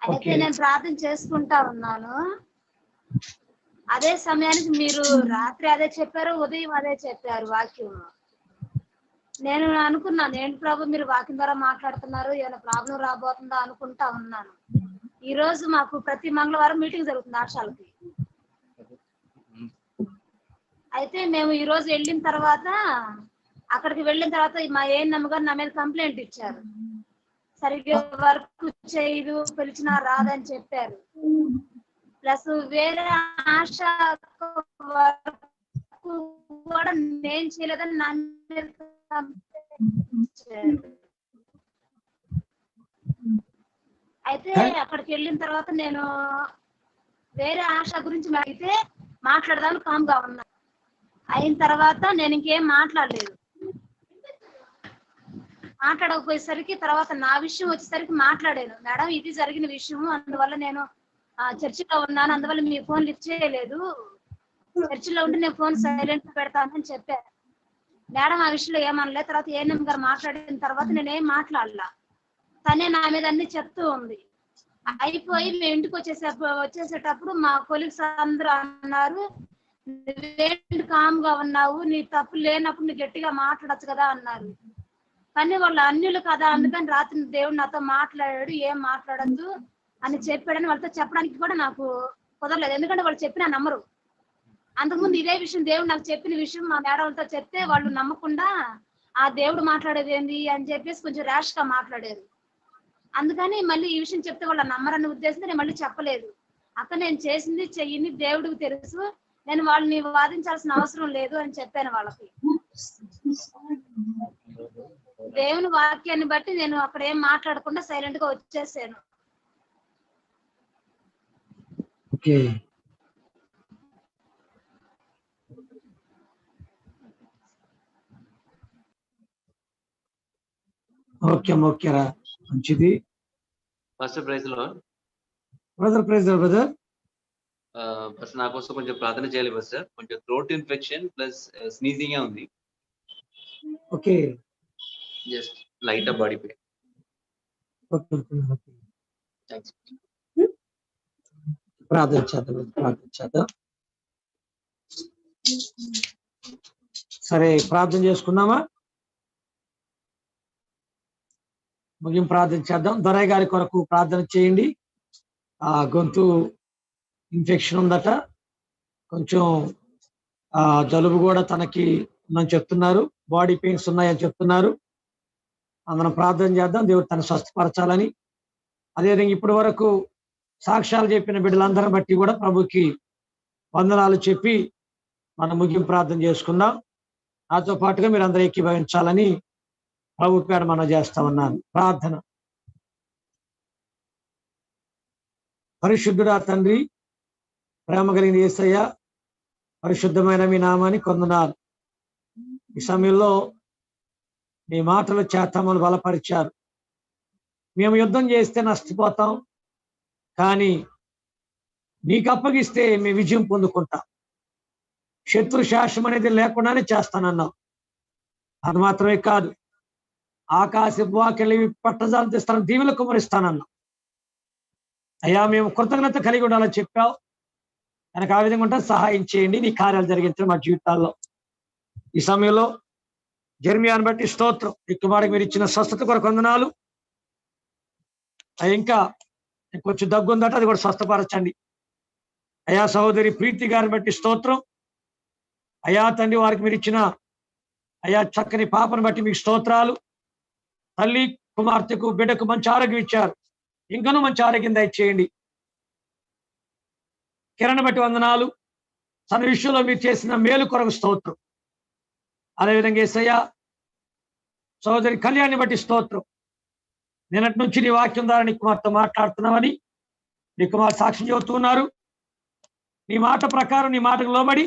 అయితే నేను ప్రార్థన చేసుకుంటా ఉన్నాను. అదే సమయానికి మీరు రాత్రి అదే చెప్పారు, ఉదయం అదే చెప్పారు వాక్యం. నేను అనుకున్నాను, ఏంటి ప్రభు మీరు వాక్యం ద్వారా మాట్లాడుతున్నారు, ఏమైనా ప్రాబ్లం రాబోతుందా అనుకుంటా ఉన్నాను. ఈ రోజు మాకు ప్రతి మంగళవారం మీటింగ్ జరుగుతుంది ఆశాలకి. అయితే మేము ఈ రోజు వెళ్ళిన తర్వాత, అక్కడికి వెళ్ళిన తర్వాత మా ఏఎన్ఎం గారు నా మీద కంప్లైంట్ ఇచ్చారు, సరిగ్గా వర్క్ చేయదు, పిలిచినా రాదని చెప్పారు. ప్లస్ వేరే ఆశ వర్క్ కూడా నేను చేయలేదని నా మీద కంప్లైంట్ ఇచ్చారు. అయితే అక్కడికి వెళ్ళిన తర్వాత నేను వేరే ఆశ గురించి అయితే మాట్లాడదామని కామ్గా ఉన్నా. అయిన తర్వాత నేను ఇంకేం మాట్లాడలేదు. మాట్లాడకపోయేసరికి తర్వాత నా విషయం వచ్చేసరికి మాట్లాడాను, మేడం ఇది జరిగిన విషయం, అందువల్ల నేను చర్చిలో ఉన్నాను, అందువల్ల మీ ఫోన్ లిఫ్ట్ చేయలేదు, చర్చిలో ఉంటే నేను ఫోన్ సైలెంట్ పెడతానని చెప్పాను. మేడం ఆ విషయంలో ఏమనలేదు. తర్వాత ఏఎన్ఎం గారు మాట్లాడిన తర్వాత నేనేం మాట్లాడలా, తనే నా మీద అన్ని చెప్తూ ఉంది. అయిపోయి మేము ఇంటికి వచ్చేసేటప్పుడు మా కొలీగ్స్ అందరూ అన్నారు, నువ్వేంటి కామ్గా ఉన్నావు, నీ తప్పు లేనప్పుడు నువ్వు గట్టిగా మాట్లాడచ్చు కదా అన్నారు. కానీ వాళ్ళు అన్యులు కదా, అందుకని రాత్రి దేవుడు నాతో మాట్లాడాడు, ఏం మాట్లాడద్దు అని చెప్పాడని వాళ్ళతో చెప్పడానికి కూడా నాకు కుదరలేదు. ఎందుకంటే వాళ్ళు చెప్పిన నమ్మరు. అంతకుముందు ఇదే విషయం దేవుడు నాకు చెప్పిన విషయం మా మేడలతో చెప్తే వాళ్ళు నమ్మకుండా ఆ దేవుడు మాట్లాడేది ఏంది అని చెప్పేసి కొంచెం ర్యాష్ గా మాట్లాడారు. అందుకని మళ్ళీ ఈ విషయం చెప్తే వాళ్ళ నమ్మరన్న ఉద్దేశంతో నేను మళ్ళీ చెప్పలేదు. అక్క నేను చేసింది చెయ్యింది దేవుడికి తెలుసు, నేను వాళ్ళని వాదించాల్సిన అవసరం లేదు అని చెప్పాను వాళ్ళకి. దేవుని వాక్యాన్ని బట్టి నేను అక్కడ ఏం మాట్లాడకుండా సైలెంట్ గా వచ్చేసాను. ఓకేరా, మంచిది. ఫస్ట్ ప్రైజ్ లో బ్రదర్ ఫస్ట్ నా కోసం కొంచెం ప్రార్థన చేయాలి ఫస్ట్. కొంచెం థ్రోట్ ఇన్ఫెక్షన్ ప్లస్ స్నీజింగ్ ఉంది. Okay, just light off body pain. ప్రార్థించేద్దాం. సరే, ప్రార్థన చేసుకుందామా? ముగింపు ప్రార్థన చేద్దాం. దొరయ్య గారి కొరకు ప్రార్థన చేయండి. ఆ గొంతు ఇన్ఫెక్షన్ ఉందట, కొంచెం జలుబు కూడా తనకి ఉందని చెప్తున్నారు, బాడీ పెయిన్స్ ఉన్నాయని చెప్తున్నారు. మనం ప్రార్థన చేద్దాం, దేవుడు తను స్వస్థపరచాలని. అదేవిధంగా ఇప్పటి వరకు సాక్ష్యాలు చెప్పిన బిడ్డలందరిని బట్టి కూడా ప్రభుకి వందనాలు చెప్పి మనం ముగింపు ప్రార్థన చేసుకుందాం. నాతో పాటుగా మీరు అందరూ ఏకీభవించాలని ప్రభు పేర మనం చేస్తా ఉన్నాను. ప్రార్థన. పరిశుద్ధుడా తండ్రి, ప్రేమ కలిగిన యేసయ్య, పరిశుద్ధమైన మీ నామాన్ని కొందనాలు. ఈ సమయంలో మీ మాటల చేత మమ్మల్ని బలపరిచారు. మేము యుద్ధం చేస్తే నష్టపోతాం, కానీ నీకు అప్పగిస్తే మేము విజయం పొందుకుంటాం. శత్రు శాసనం అనేది లేకుండానే చేస్తానన్నాం. అది మాత్రమే కాదు, ఆకాశపు వాకిలి పట్టజాలు తెస్తాను, దీవులు కుమరిస్తానన్నాం. అయ్యా, మేము కృతజ్ఞత కలిగి ఉండాలని చెప్పావు. కనుక ఆ విధంగా ఉంటే సహాయం చేయండి, నీ కార్యాలు జరిగించండి మా జీవితాల్లో. ఈ సమయంలో జెర్మియాను బట్టి స్తోత్రం. ఎక్కువడికి మీరు ఇచ్చిన స్వస్థత కొరకు వందనాలు. ఇంకా కొంచెం దగ్గు ఉందట, అది కూడా స్వస్థపరచండి. అయా సహోదరి ప్రీతి గారిని బట్టి స్తోత్రం. అయా తండ్రి, వారికి మీరు ఇచ్చిన అయా చక్కని పాపను బట్టి మీకు స్తోత్రాలు. తల్లి కుమార్తెకు బిడ్డకు మంచి ఆరోగ్యం ఇచ్చారు, ఇంకనూ మంచి ఆరోగ్యం దయచేయండి. కిరణ్ బట్టి వందనాలు. తన విషయంలో మీరు చేసిన మేలు కొరకు స్తోత్రం. అదేవిధంగా యేసయ్య సహోదరి కళ్యాణ్ని బట్టి స్తోత్రం. నిన్నటి నుంచి నీ వాక్యం ద్వారా నీ కుమార్తె మాట్లాడుతున్నామని నీ కుమార్ సాక్ష్యం చెబుతున్నారు. నీ మాట ప్రకారం, నీ మాటకు లోబడి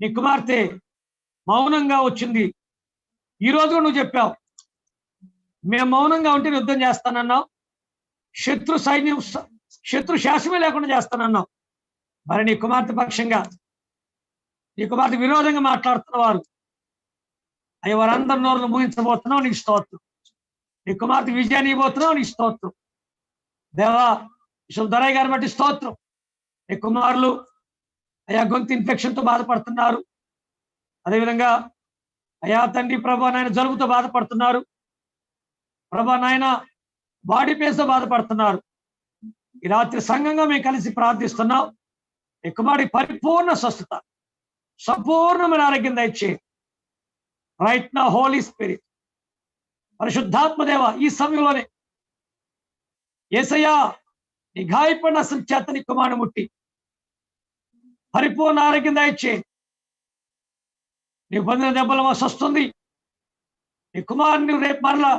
నీ కుమార్తె మౌనంగా వచ్చింది. ఈ రోజు నువ్వు చెప్పావు, మేము మౌనంగా ఉంటే యుద్ధం చేస్తానన్నావు, శత్రు శాసనమే లేకుండా చేస్తానన్నావు. మరి నీ కుమార్తె పక్షంగా, నీ కుమార్తె విరోధంగా మాట్లాడుతున్న వారు అవి వారందరి నోరును ముగించబోతున్నావు, నీకు స్తోత్రం. నీ కుమార్తె విజయాన్ని ఇవ్వబోతున్నావు, నీకు స్తోత్రం. దేవా, దొరయ్య గారిని బట్టి స్తోత్రం. నీ కుమారులు అయా గొంతు ఇన్ఫెక్షన్ తో బాధపడుతున్నారు. అదేవిధంగా అయా తండ్రి ప్రభా నాయన జలుబుతో బాధపడుతున్నారు. ప్రభా నాయన బాడీ పెయిన్స్ తో బాధపడుతున్నారు. ఈ రాత్రి సంఘంగా మేము కలిసి ప్రార్థిస్తున్నాం. ఈ కుమారుడి పరిపూర్ణ స్వస్థత, సంపూర్ణమైన ఆరోగ్యం దయచేయండి. రైట్ నా హోలీ స్పిరిట్, పరిశుద్ధాత్మదేవ, ఈ సమయంలోనే యేసయ్యా నీ గాయపడిన అసలు చేత నీ కుమారుని ముట్టి పరిపూర్ణ ఆరోగ్యం దయచేయండి. నీ పొందిన దెబ్బల వస్తుంది. నీ కుమారుని రేపు మరలా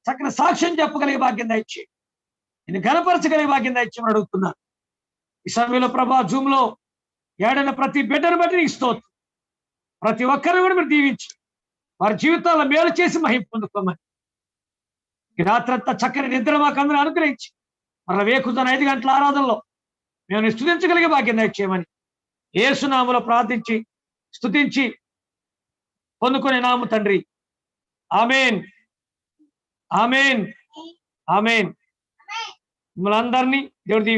చక్కని సాక్ష్యం చెప్పగలిగే భాగ్యం దయచేయండి. నేను గణపరచగలిగే భాగ్యం దయచేయమని అడుగుతున్నాను. ఈ సమయంలో ప్రభా జూమ్ లో ఏడైన ప్రతి బిడ్డను బట్టి నీకు స్తోత్రం. ప్రతి ఒక్కరిని కూడా మీరు దీవించి వారి జీవితాల్లో మేలు చేసి మహిమ పొందుకోమని, ఈ రాత్రంతా చక్కని నిద్ర మాకు అందరూ అనుగ్రహించి మరలా వేకుజాన 5 గంటల ఆరాధనలో మేము స్తుతించగలిగే భాగ్యం దయచేయమని యేసు నామములో ప్రార్థించి స్తుతించి పొందుకునే నాము తండ్రి. ఆమేన్, ఆమేన్, ఆమేన్. మిమ్మల్ని అందరినీ దేవుడు దీవించు.